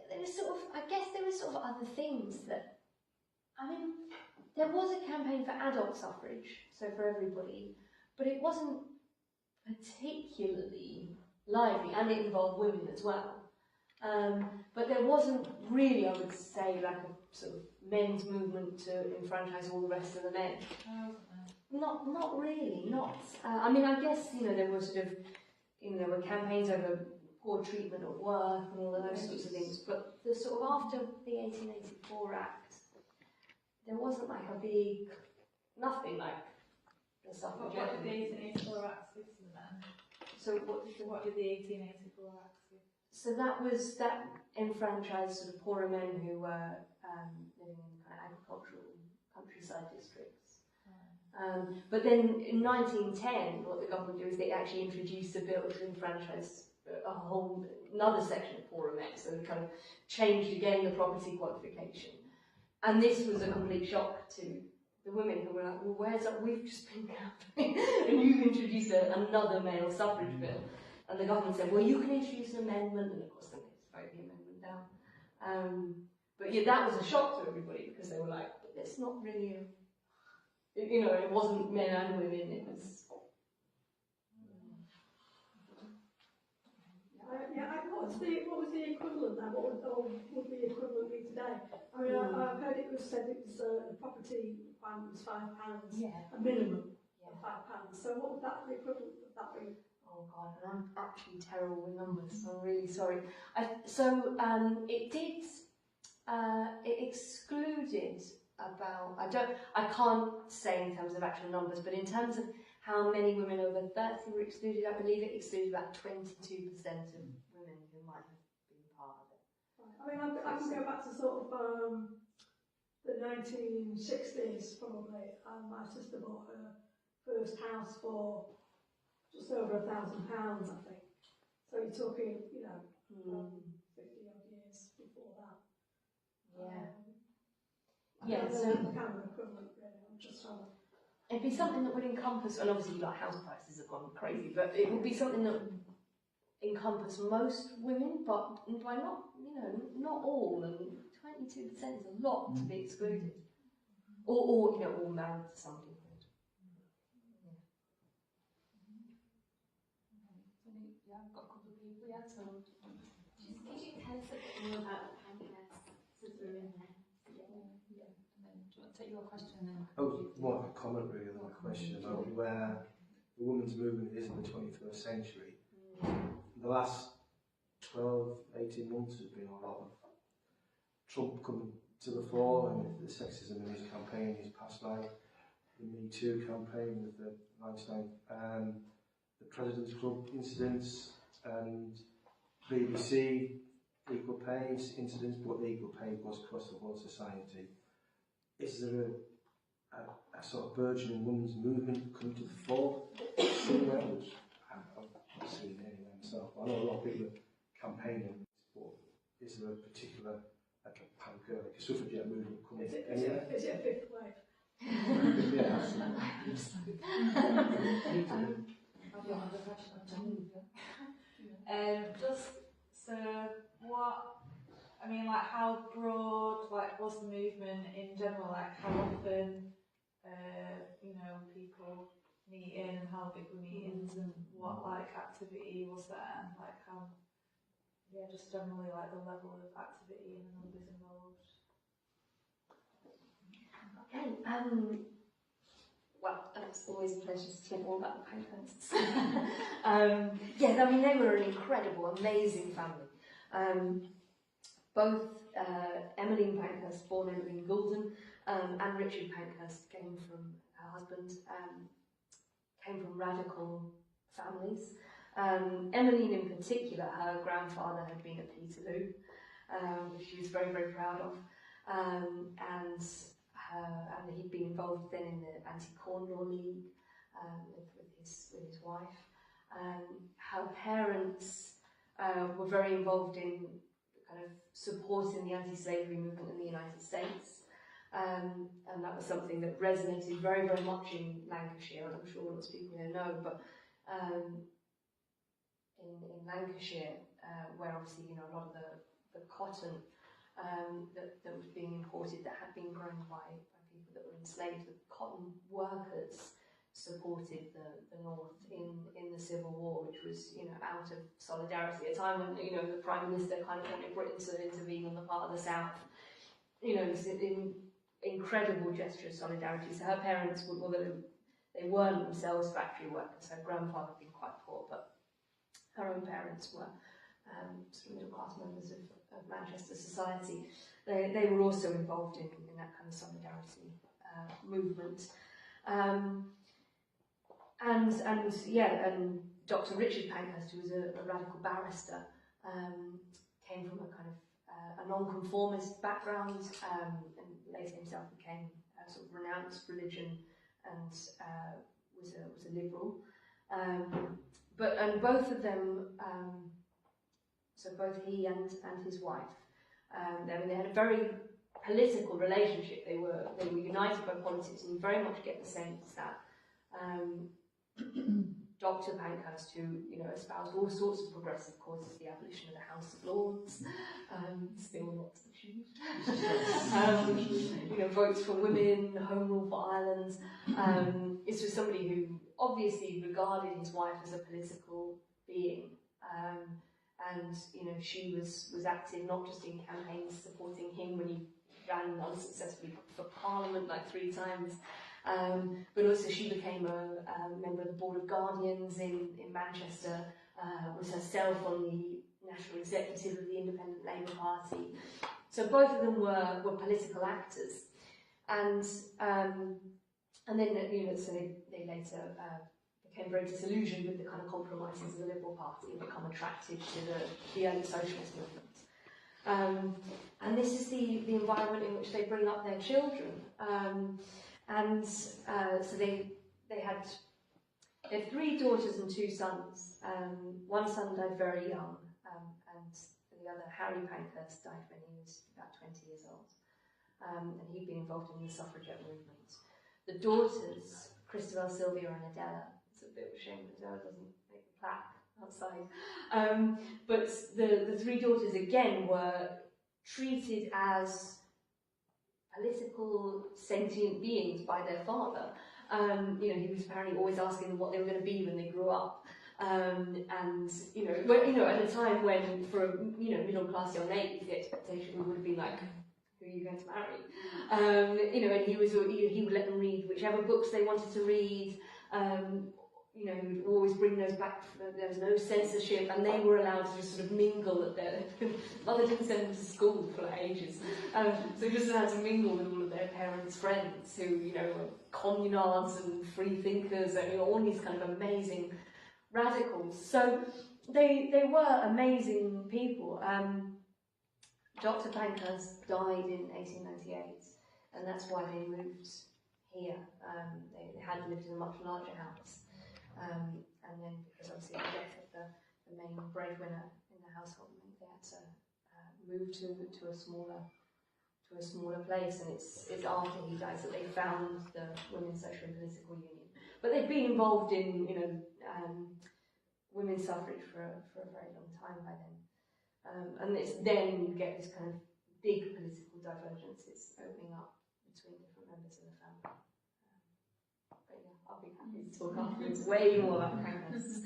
there was I guess there were sort of other things that, there was a campaign for adult suffrage, so for everybody, but it wasn't particularly lively, and it involved women as well. But there wasn't really, I would say, like a sort of men's movement to enfranchise all the rest of the men. Not really, not. I guess, there were sort of, there were campaigns over poor treatment at work and all of those sorts of things, but the sort of after the 1884 Act, there wasn't like a big, nothing like the suffragette. What did the 1884 Act do to the men? So what did the 1884 Act do? So that enfranchised sort of poorer men who were living in kind of agricultural countryside districts. But then in 1910, what the government did is they actually introduced a bill to enfranchise another section of poorer men. So they kind of changed again the property qualification. And this was a complete shock to the women who were like, well, where's that? We've just been campaigning and you've introduced another male suffrage bill. And the government said, well, you can introduce an amendment, and of course they voted the amendment down. But yeah, that was a shock to everybody, because they were like, it's not really it wasn't men and women, it was... What was the equivalent then? What would the equivalent be today? I've heard it was said it was the property requirement was £5, a minimum of £5. So what would the equivalent of that be? Oh, Oh God, and I'm actually terrible with numbers, so I'm really sorry. It excluded about, I can't say in terms of actual numbers, but in terms of how many women over 30 were excluded, I believe it excluded about 22% of women who might have been part of it. I mean, I can go back to sort of the 1960s probably, and my sister bought her first house for just over £1,000, I think. So you're talking, 50 odd years before that. So kind of equivalent, really. I'm just trying to. it'd be something that would encompass, and obviously like house prices have gone crazy, but it would be something that would encompass most women, but by not all, and 22% is a lot to be excluded. Or married to somebody. Yeah, I've got a couple of people, yeah, so... Could you tell us a bit more about the Pankhurst since we're in there? Yeah. And then, do you want to take your question and then... More of a comment really than a question about where the women's movement is in the 21st century. The last 12, 18 months has been a lot of Trump coming to the fore, and the sexism in his campaign, his past life, the Me Too campaign with the Weinstein, the President's Club incidents, and BBC equal pay incidents, but the equal pay goes across the whole society. Is there a sort of burgeoning women's movement coming to the fore somewhere, which I've not seen anywhere myself? I know a lot of people are campaigning, but is there a particular, like a suffragette movement coming anywhere? Is it a fifth wave? Yeah. I've got another question. Just so what? I mean, like, how broad, like, was the movement in general? Like, how often, people meet in, and how big were meetings, and what, like, activity was there, and like how, just generally, like, the level of activity and the numbers involved. Okay. Well, it's always a pleasure to hear more about the Pankhursts. They were an incredible, amazing family. Both Emmeline Pankhurst, born Emmeline Goulden, and Richard Pankhurst came from her husband, came from radical families. Emmeline in particular, her grandfather had been a Peterloo, which she was very, very proud of. And he'd been involved then in the Anti-Corn Law League with his wife. Her parents were very involved in kind of supporting the anti-slavery movement in the United States, and that was something that resonated very, very much in Lancashire. I'm sure lots of people here know, but in Lancashire, where obviously a lot of the cotton that was being imported that had been grown by people that were enslaved, the cotton workers supported the North in the Civil War, which was out of solidarity, a time when the Prime Minister kind of wanted Britain to intervene on the part of the South. It's an incredible gesture of solidarity. So her parents, although they weren't themselves factory workers, her grandfather had been quite poor, but her own parents were sort of middle class members of Manchester society. They were also involved in that kind of solidarity movement. And Dr. Richard Pankhurst, who was a radical barrister, came from a kind of a non-conformist background, and later himself became sort of renounced religion and was a liberal. But both of them, so both he and his wife, they had a very political relationship. They were united by politics, and you very much get the sense that Dr. Pankhurst, who espoused all sorts of progressive causes, the abolition of the House of Lords, still not achieved, votes for women, home rule for Ireland. This was somebody who obviously regarded his wife as a political being, and she was active not just in campaigns supporting him when he ran unsuccessfully for Parliament like 3 times, But also she became a member of the Board of Guardians in Manchester, was herself on the national executive of the Independent Labour Party. So both of them were political actors. And then, so they later became very disillusioned with the kind of compromises of the Liberal Party and become attracted to the early socialist movement. And this is the environment in which they bring up their children. So they had 3 daughters and 2 sons. One son died very young, and the other, Harry Pankhurst, died when he was about 20 years old. And he'd been involved in the suffragette movement. The daughters, Christabel, Sylvia and Adela, it's a bit of a shame that Adela doesn't make the plaque outside. But the 3 daughters again were treated as political sentient beings by their father. He was apparently always asking them what they were going to be when they grew up. And at a time when, for a middle class young lady, the expectation would have been like, who are you going to marry? And he would let them read whichever books they wanted to read. He would always bring those back. There was no censorship, and they were allowed to just sort of mingle at their. Mother didn't send them to school for ages, so they were just allowed to mingle with all of their parents' friends who, were communards and free thinkers, and all these kind of amazing radicals. So they were amazing people. Dr. Pankhurst died in 1898, and that's why they moved here. They had lived in a much larger house, and then because obviously the death of the main breadwinner in the household, they had to move to a smaller place. And it's after he dies that they found the Women's Social and Political Union. But they've been involved in women's suffrage for a very long time by then. And it's then you get this kind of big political divergences opening up between different members of the family. But yeah, I'll be happy to talk afterwards way more about Pankhurst.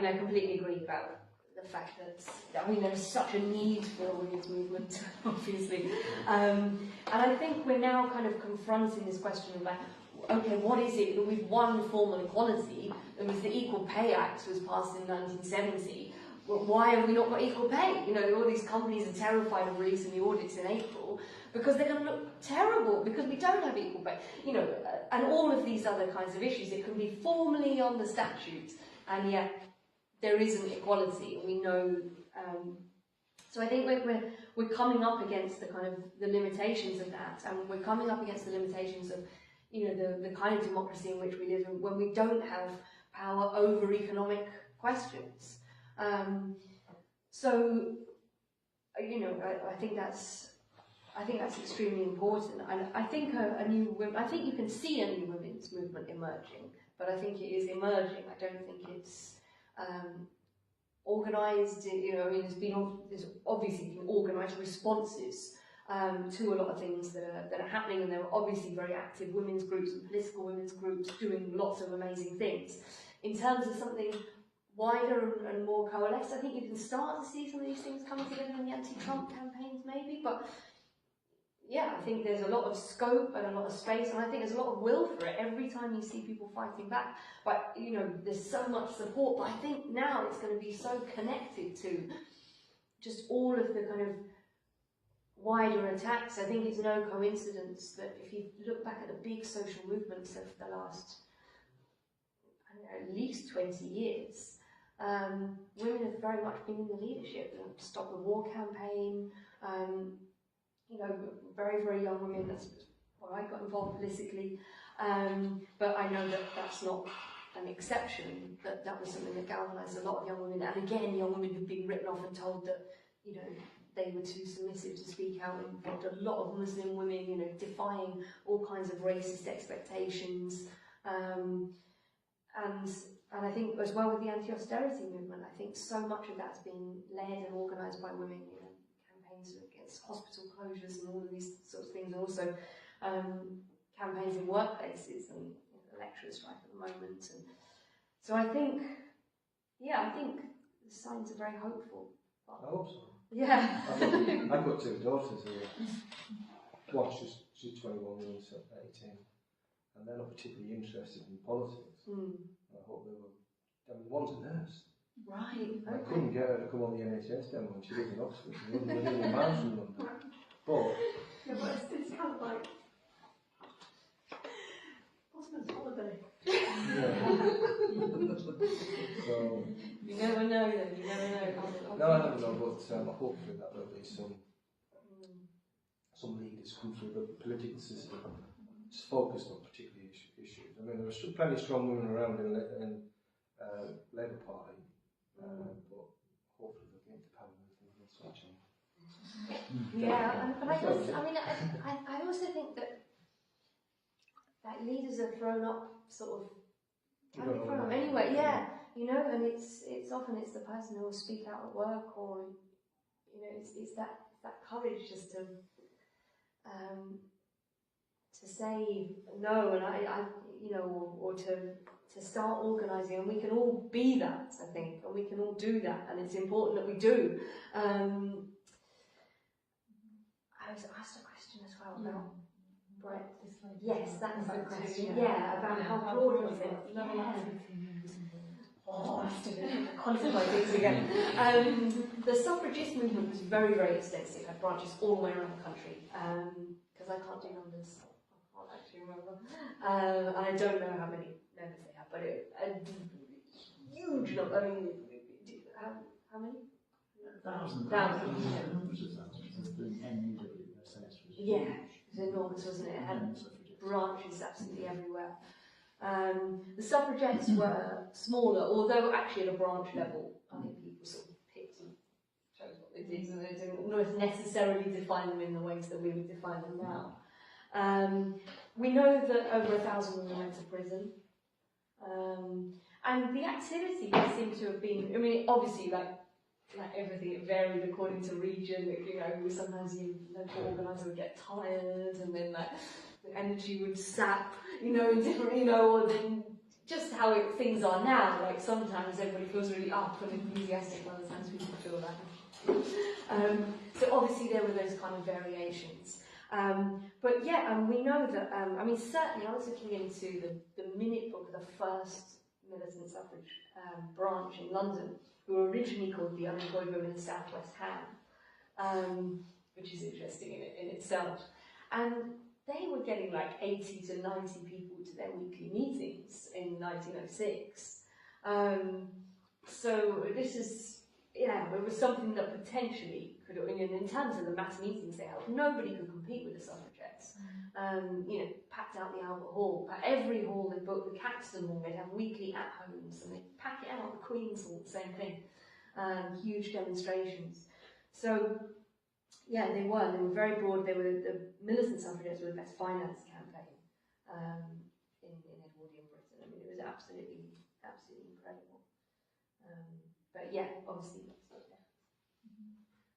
I completely agree about the fact that there is such a need for a women's movement, obviously. And I think we're now kind of confronting this question of like, okay, what is it that we've won formal equality? There was the Equal Pay Act was passed in 1970. Well, why have we not got equal pay? All these companies are terrified of releasing the audits in April because they're going to look terrible because we don't have equal pay. And all of these other kinds of issues. It can be formally on the statute, and yet there isn't equality, and we know. So I think we're coming up against the kind of the limitations of that, and we're coming up against the limitations of the kind of democracy in which we live in when we don't have power over economic questions. I think that's extremely important, and I think I think you can see a new women's movement emerging, but I think it is emerging. I don't think it's organised. There's obviously been organised responses to a lot of things that are happening, and there are obviously very active women's groups and political women's groups doing lots of amazing things. In terms of something wider and more coalesced, I think you can start to see some of these things coming together in the anti-Trump campaigns maybe, but yeah, I think there's a lot of scope and a lot of space, and I think there's a lot of will for it every time you see people fighting back. But there's so much support, but I think now it's going to be so connected to just all of the kind of wider attacks. I think it's no coincidence that if you look back at the big social movements of the last, at least 20 years, women have very much been in the leadership. Stop the War campaign, very, very young women, that's where I got involved politically, but I know that that's not an exception, that was something that galvanised a lot of young women, and again, young women who've been written off and told that, they were too submissive to speak out. Involved a lot of Muslim women, defying all kinds of racist expectations, and I think as well with the anti-austerity movement, I think so much of that's been led and organised by women, campaigns against hospital closures and all of these sorts of things, and also campaigns in workplaces and the lecturer strike at the moment. And so I think the signs are very hopeful. I hope so. Yeah. I've got 2 daughters who one's just she's 21, and 18, and they're not particularly interested in politics. I hope they will. I mean, one's a nurse. Right. I couldn't get her to come on the NHS demo when she lived in Oxford. She wasn't a million miles from London. But Yeah, but it's kind of like husband's holiday. so You never know then, you never know. no, I don't know, but hopefully that there'll be some leaders come through the political system just focused on particular issues. I mean, there are plenty of strong women around in Labour Party, but hopefully they'll get into parliament and they'll start changing. Yeah, but I guess, I mean, I also think that leaders are thrown up sort of, can be thrown up anyway, yeah, you know, and it's often it's the person who will speak out at work, or, you know, it's that courage just to say no, and I you know, or to start organising, and we can all be that, I think, and we can all do that, and it's important that we do. I was asked a question as well about breadth. Yes, that's the question. Yeah, about how broad was it? Yeah. Oh, I have to quantify things again. The suffragist movement was very, very extensive. It had branches all the way around the country. Because I can't do numbers, I can't actually remember. And I don't know how many members they have, but a huge number. I mean, how many? Thousands. Thousands. Hundreds of thousands. The NUWSS was Yeah, it was enormous, wasn't it? It had branches absolutely everywhere. The suffragettes were smaller, although actually at a branch level, I think people sort of picked and chose what they did, and they didn't necessarily define them in the ways that we would define them now. We know that over 1,000 women went to prison, and the activity seemed to have been, I mean, obviously, like everything, it varied according to region. You know, sometimes the local organiser would get tired, and then like the energy would sap, you know, in different, you know, or then just how things are now. Like sometimes everybody feels really up and enthusiastic, and other times people feel that. So obviously there were those kind of variations. But yeah, and we know that. I mean, certainly I was looking into the minute book of the first militant suffrage branch in London, who were originally called the Unemployed Women in South West Ham, which is interesting in itself. And they were getting like 80 to 90 people to their weekly meetings in 1906. So this is, yeah, it was something that potentially could, in terms of the mass meetings they held, nobody could compete with the suffragettes. You know, packed out the Albert Hall, every hall they booked, the Caxton Hall, they'd have weekly at-homes, and they'd pack it out, the Queen's Hall, the same thing. Huge demonstrations. So, yeah, they were very broad. They were, the militant suffragettes were the best financed campaign in Edwardian Britain. I mean, it was absolutely incredible. But yeah, obviously,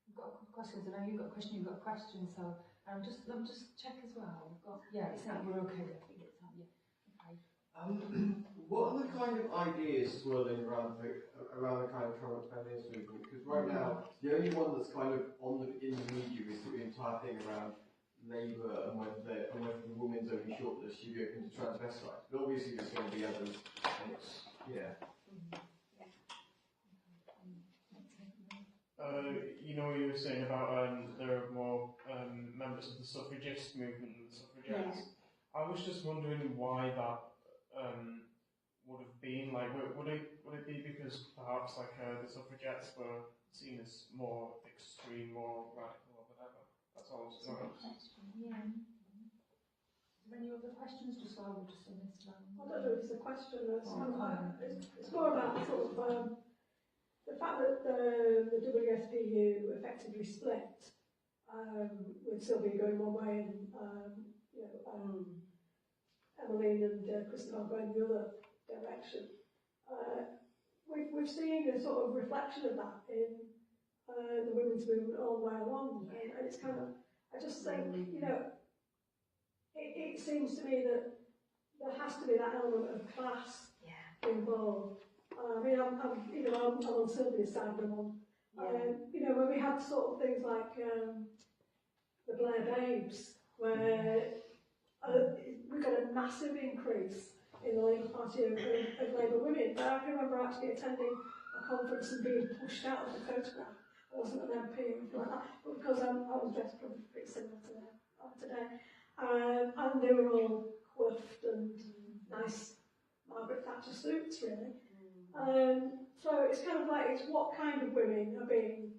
We've got a couple of questions. I know you've got a question, so let me just check as well. We've got, yeah, it's not, we're okay. I think it's on, yeah. Okay. What are the kind of ideas swirling around the kind of current feminist movement? Because right now, the only one that's kind of in the media is the entire thing around Labour and whether the women's only shortlist should be open to transvestites. But obviously, there's going to be others. And it's, yeah. You know what you were saying about there are more members of the suffragist movement than the suffragettes. Yeah. I was just wondering why that would have been. Like, would it be because perhaps like the suffragettes were seen as more extreme, more radical, or whatever? That's all I was going to ask. Yeah. Are there any other questions? Just so I will just on this one. I don't know if it's a question. It's more about sort of the fact that the WSPU effectively split, with Sylvia going one way and Emmeline and Christabel going the other direction. We've seen a sort of reflection of that in the women's movement all the way along, and it's kind of, I just think, you know, it seems to me that there has to be that element of class involved. I mean, I'm on Sylvia's side, but you know, when we had sort of things like the Blair Babes, where we got a massive increase in the Labour Party of Labour women. But I can remember actually attending a conference and being pushed out of the photograph. I wasn't an MP or anything like that, but because I was dressed probably pretty similar to today. And they were all coiffed and nice Margaret Thatcher suits, really. So it's kind of like, it's what kind of women are being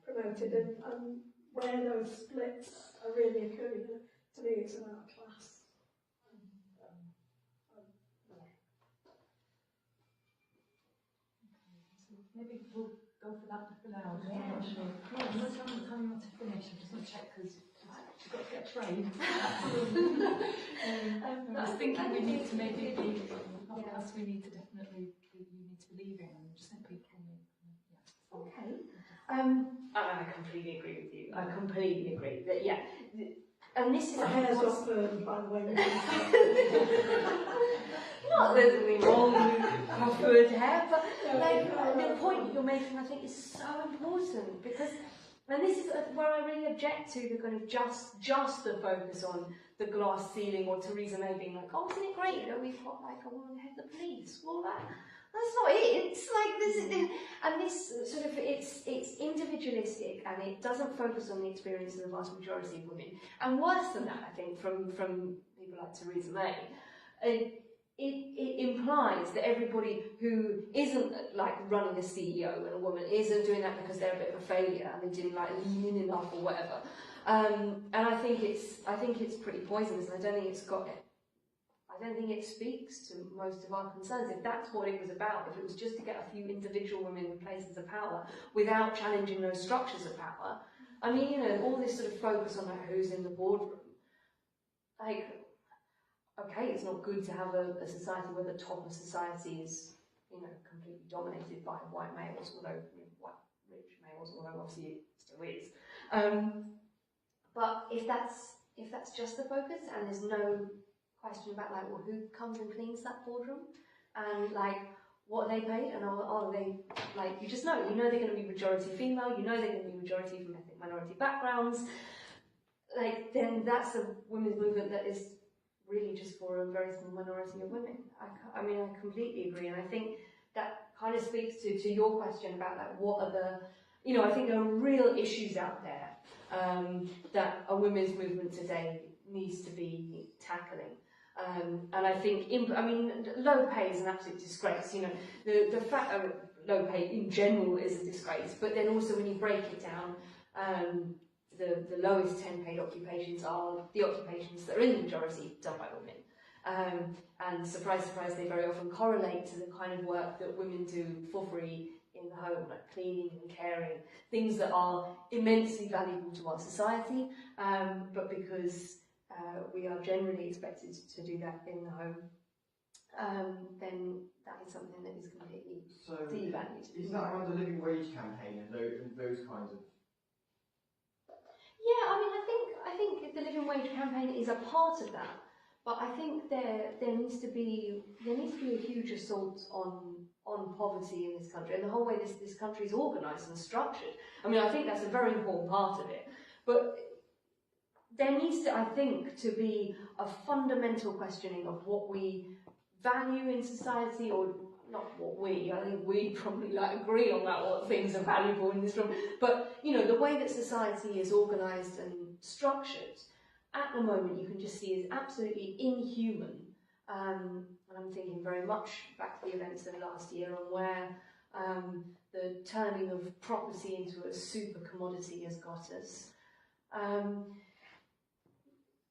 promoted and where those splits are really occurring. To me, it's about class. Maybe we'll go for that for now. Yeah, I'm not sure. No, what time you want to finish? I'm just going to check because you've got to get trained. I was thinking we need to maybe be, as we need to definitely, you need to be leaving, and just think people need, Okay. I completely agree with you. I completely agree that, and this is My hair's off burned, by the way. Not there's anything wrong with preferred hair, but the point you're making, I think, is so important because, and this is where I really object to the kind of just the focus on the glass ceiling or Theresa May being like, oh, isn't it great that we've got like a woman head of the police? Well, that's not it. It's like this, and this sort of it's individualistic and it doesn't focus on the experience of the vast majority of women. And worse than that, I think, from people like Theresa May, it implies that everybody who isn't like running a CEO and a woman isn't doing that because they're a bit of a failure and they didn't like lean in enough or whatever. And I think it's pretty poisonous. And I don't think it speaks to most of our concerns. If that's what it was about, if it was just to get a few individual women in places of power without challenging those structures of power, I mean, you know, all this sort of focus on like who's in the boardroom, like, okay, it's not good to have a society where the top of society is, you know, completely dominated by white males, although white rich males, although obviously it still is. But if that's just the focus and there's no question about like, well, who comes and cleans that boardroom and like what are they paid and are they like, you know they're going to be majority female, you know they're going to be majority from ethnic minority backgrounds, like then that's a women's movement that is really just for a very small minority of women. I mean, I completely agree, and I think that kind of speaks to your question about like what are the, you know, I think there are real issues out there that a women's movement today needs to be tackling. And I think, low pay is an absolute disgrace. You know, the fact that low pay in general is a disgrace, but then also when you break it down, the lowest 10 paid occupations are the occupations that are in the majority done by women. And surprise, surprise, they very often correlate to the kind of work that women do for free in the home, like cleaning and caring, things that are immensely valuable to our society, but because we are generally expected to do that in the home, then that is something that is completely devalued. Is that around the living wage campaign and those kinds of? Yeah, I mean, I think the living wage campaign is a part of that, but I think there needs to be a huge assault on poverty in this country and the whole way this country is organised and structured. I mean, I think that's a very important part of it, but there needs to, I think, to be a fundamental questioning of what we value in society, or not what we, I think we probably like agree on that, what things are valuable in this room, but you know, the way that society is organised and structured at the moment you can just see is absolutely inhuman. And I'm thinking very much back to the events of last year on where the turning of property into a super commodity has got us.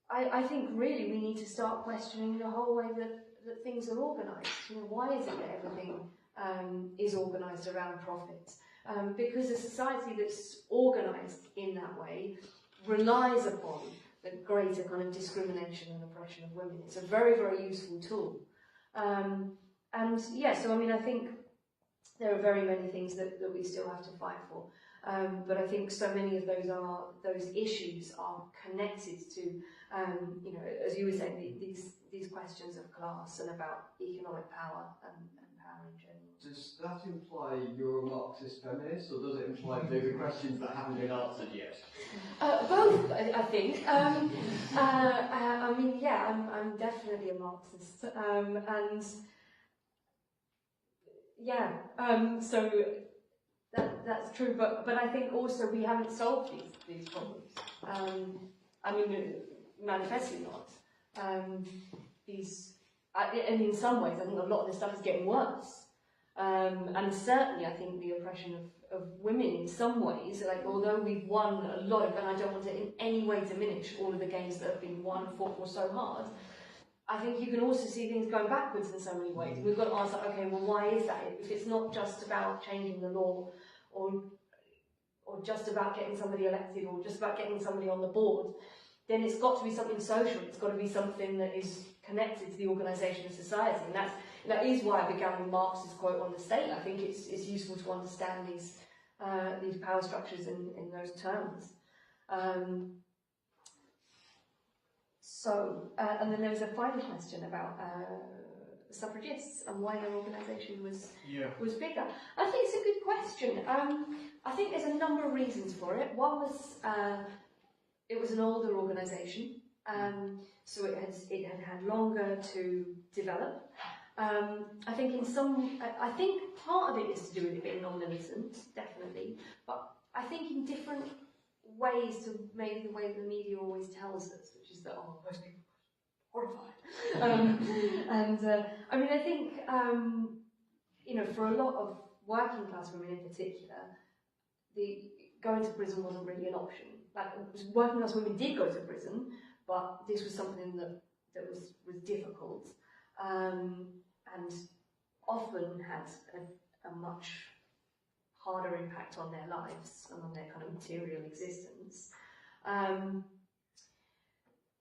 I think really we need to start questioning the whole way that things are organised. You know, why is it that everything is organised around profit? Because a society that's organised in that way relies upon the greater kind of discrimination and oppression of women. It's a very, very useful tool. And yeah, so I mean, I think there are very many things that we still have to fight for. But I think so many of those issues are connected to, you know, as you were saying, these questions of class and about economic power and power in general. Does that imply your remark Marxist feminist, or does it imply those are questions that haven't been answered yet? Both, I think. I mean, yeah, I'm definitely a Marxist, and yeah, so that's true. But I think also we haven't solved these problems. I mean, manifestly not. And in some ways, I think a lot of this stuff is getting worse. And certainly, I think the oppression of women in some ways, like although we've won a lot of, and I don't want to in any way diminish all of the gains that have been won and fought for so hard, I think you can also see things going backwards in so many ways. We've got to ask, okay, well, why is that? If it's not just about changing the law, or just about getting somebody elected, or just about getting somebody on the board, then it's got to be something social. It's got to be something that is connected to the organisation of society, and that is why I began with Marx's quote on the state. I think it's useful to understand these power structures in those terms. And then there was a final question about suffragists and why their organisation was bigger. I think it's a good question. I think there's a number of reasons for it. One was it was an older organisation, so it had longer to develop. I think I think part of it is to do with it being non-militant, definitely, but I think in different ways to maybe the way the media always tells us, which is that most people are horrified. I mean, I think for a lot of working class women in particular, going to prison wasn't really an option. Like, working class women did go to prison, but this was something that was difficult, and often had a much harder impact on their lives and on their kind of material existence.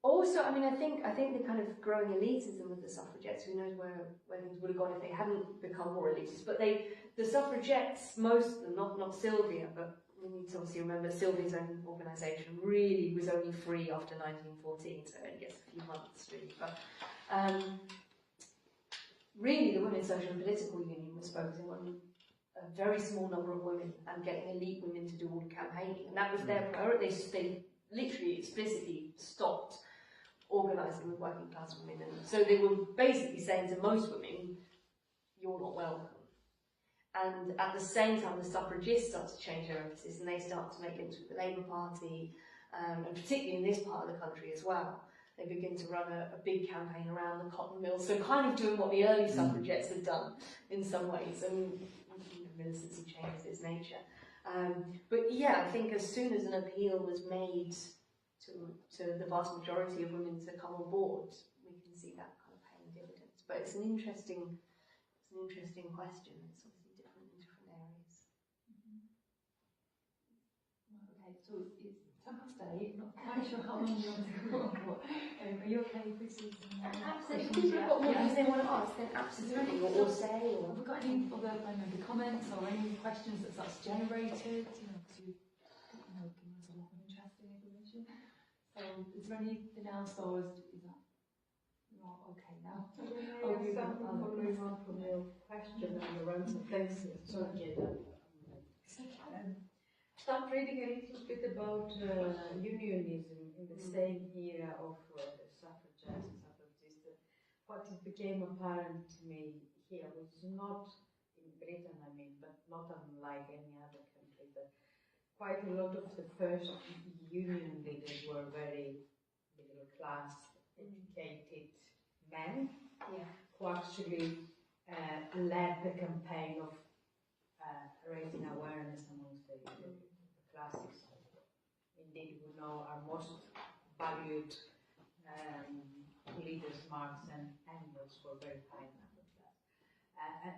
Also, I mean, I think the kind of growing elitism of the suffragettes, who knows where things would have gone if they hadn't become more elitist, but the suffragettes, most of them, not Sylvia, but we need to obviously remember Sylvia's own organisation really was only free after 1914, so it gets a few months really. But really, the Women's Social and Political Union was focusing on a very small number of women and getting elite women to do all the campaigning, and that was their priority. They literally explicitly stopped organising with working class women, and so they were basically saying to most women, "You're not welcome." And at the same time, the suffragists start to change their emphasis, and they start to make links with the Labour Party, and particularly in this part of the country as well. They begin to run a big campaign around the cotton mills, so kind of doing what the early suffragettes had done in some ways, and militancy changes its nature. But yeah, I think as soon as an appeal was made to the vast majority of women to come on board, we can see that kind of paying dividends. But it's an interesting question. It's obviously different in different areas. Okay, so it's 8:10. Not quite sure how long you want to go on, but are you okay if we see some more Absolutely. If people have got more things they want to ask, then absolutely, or say, or... Have we got any other maybe comments or any questions that's generated? Because you've given us a lot of interesting information. So, is there anything else, or is that not okay now? Following on from your question and your answer, thanks, Georgia. Start reading a little bit about unionism in the same era of suffragettes and suffragists. What it became apparent to me here was not in Britain, I mean, but not unlike any other country, that quite a lot of the first union leaders were very middle class, educated men who actually led the campaign of raising awareness amongst the classes. Indeed, we know our most valued leaders, Marx and Engels, were very high in upper class.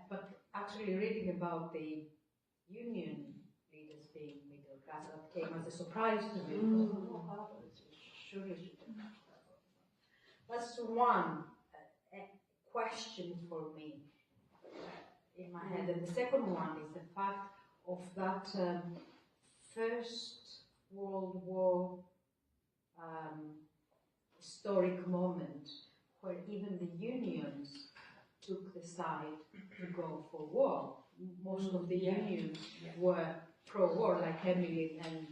But actually reading about the union leaders being middle class, that came as a surprise to me. Surely shouldn't have that. That's one question for me in my head. And the second one is the fact of that First World War historic moment where even the unions took the side to go for war. most of the unions were pro-war, like Emily and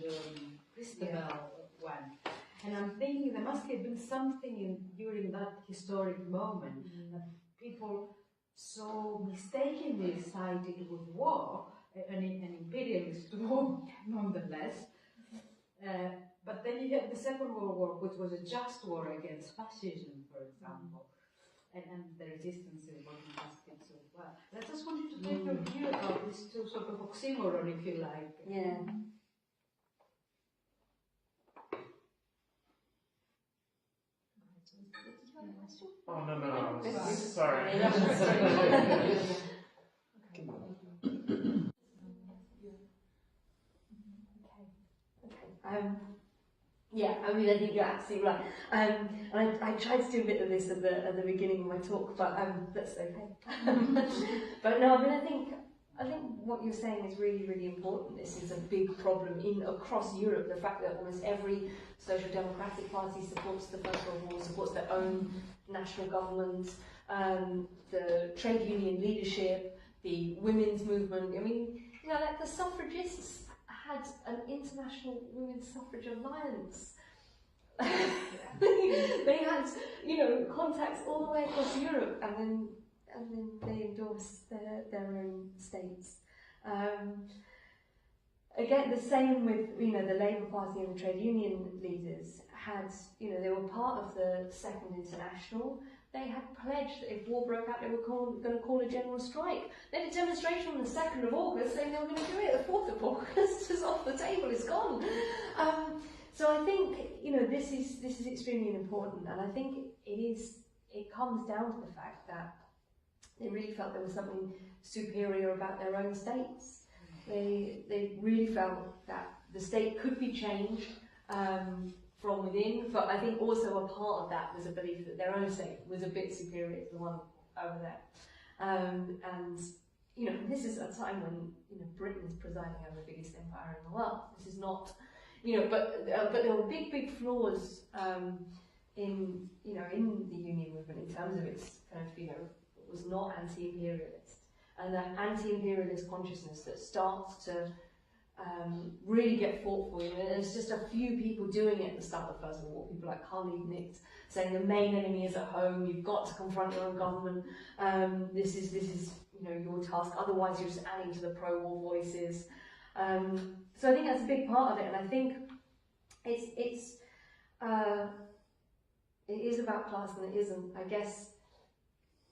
Christabel went. And I'm thinking there must have been something during that historic moment that people so mistakenly sided with war, an imperialist war nonetheless. But then you had the Second World War, which was a just war against fascism, for example, and the resistance in working class kids as well. And I just wanted to take your view about this two sort of oxymoron, if you like. Yeah. Oh, no. Sorry. Yeah, I mean, I think you're absolutely right. And I tried to do a bit of this at the beginning of my talk, but that's okay. But no, I mean, I think what you're saying is really, really important. This is a big problem across Europe. The fact that almost every social democratic party supports the First World War, supports their own national government, the trade union leadership, the women's movement. I mean, you know, like the suffragists had an international women's suffrage alliance. They had, you know, contacts all the way across Europe, and then they endorsed their own states. Again, the same with, you know, the Labour Party and the trade union leaders had, you know, they were part of the Second International. They had pledged that if war broke out, they were going to call a general strike. They had a demonstration on the 2nd of August saying they were going to do it. The 4th of August is off the table, it's gone. So I think, you know, this is extremely important, and I think it comes down to the fact that they really felt there was something superior about their own states. They really felt that the state could be changed from within, but I think also a part of that was a belief that their own state was a bit superior to the one over there. And you know, this is a time when, you know, Britain is presiding over the biggest empire in the world. This is not, you know, but there were big flaws in, you know, in the union movement in terms of its kind of, you know, it was not anti-imperialist, and that anti-imperialist consciousness that starts to really get fought for. You know, there's just a few people doing it at the start of the First World War. People like Carl Liebknecht saying the main enemy is at home. You've got to confront your own government. This is you know, your task. Otherwise, you're just adding to the pro-war voices. So I think that's a big part of it, and I think it is about class and it isn't. I guess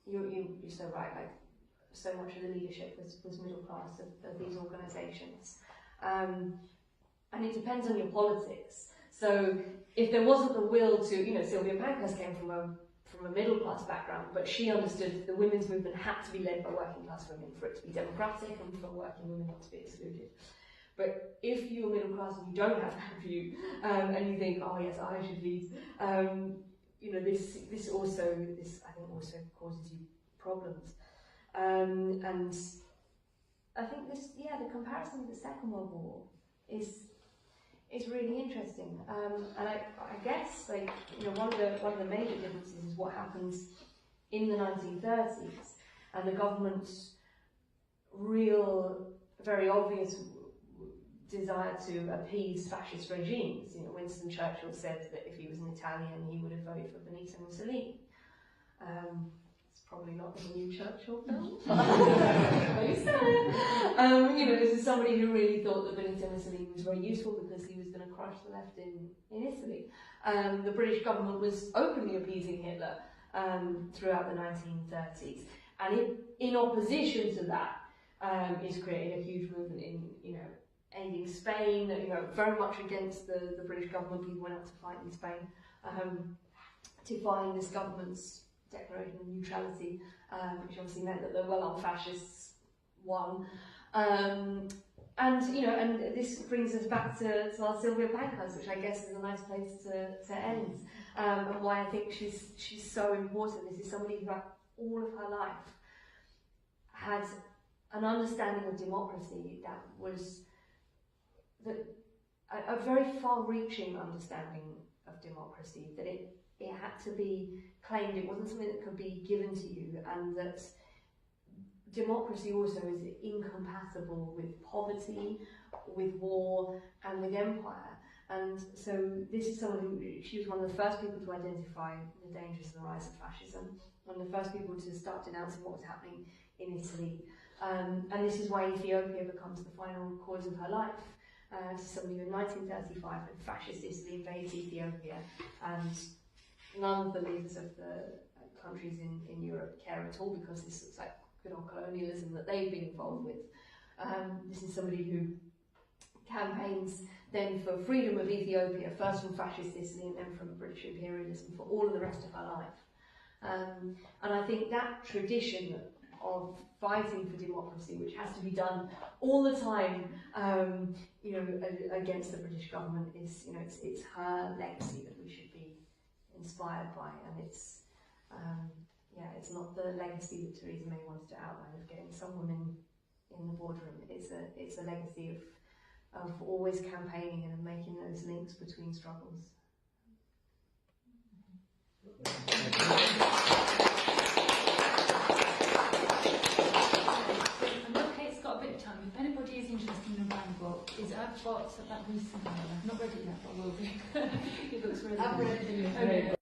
you're so right. Like, so much of the leadership was middle class of these organisations. And it depends on your politics. So if there wasn't the will to, you know, Sylvia Pankhurst came from a middle class background, but she understood the women's movement had to be led by working class women for it to be democratic and for working women not to be excluded. But if you're middle class and you don't have that view, and you think, oh yes, I should lead, you know, this I think also causes you problems. And I think the comparison with the Second World War is really interesting. And I guess, like, you know, one of the major differences is what happens in the 1930s and the government's real, very obvious desire to appease fascist regimes. You know, Winston Churchill said that if he was an Italian, he would have voted for Benito Mussolini. It's probably not the new Churchill film, but he said it. You know, this is somebody who really thought that Benito Mussolini was very useful because he was going to crush the left in Italy. The British government was openly appeasing Hitler throughout the 1930s, and in opposition to that, is creating a huge movement in, you know, aiding Spain, you know, very much against the British government. People went out to fight in Spain, defying this government's declaration of neutrality, which obviously meant that the well-armed fascists won. And you know, and this brings us back to our Sylvia Pankhurst, which I guess is a nice place to end, and why I think she's so important. This is somebody who, all of her life, had an understanding of democracy that was a very far-reaching understanding of democracy, that it had to be claimed, it wasn't something that could be given to you, and that democracy also is incompatible with poverty, with war, and with empire. And so this is someone who, she was one of the first people to identify the dangers of the rise of fascism, one of the first people to start denouncing what was happening in Italy. And this is why Ethiopia becomes the final cause of her life. To somebody who in 1935 when fascist Italy invades Ethiopia, and none of the leaders of the countries in Europe care at all, because this looks like good old colonialism that they've been involved with. This is somebody who campaigns then for freedom of Ethiopia, first from fascist Italy and then from British imperialism for all of the rest of her life. And I think that tradition of fighting for democracy, which has to be done all the time, you know, against the British government, is, you know, it's her legacy that we should be inspired by, and it's yeah, it's not the legacy that Theresa May wanted to outline of getting some women in the boardroom. It's a legacy of always campaigning and making those links between struggles. Kate's got a bit of time. If anybody is interested in the Rand book, I've got that recently. I've not read it yet, but I will be. It looks really I've good. read it. Okay,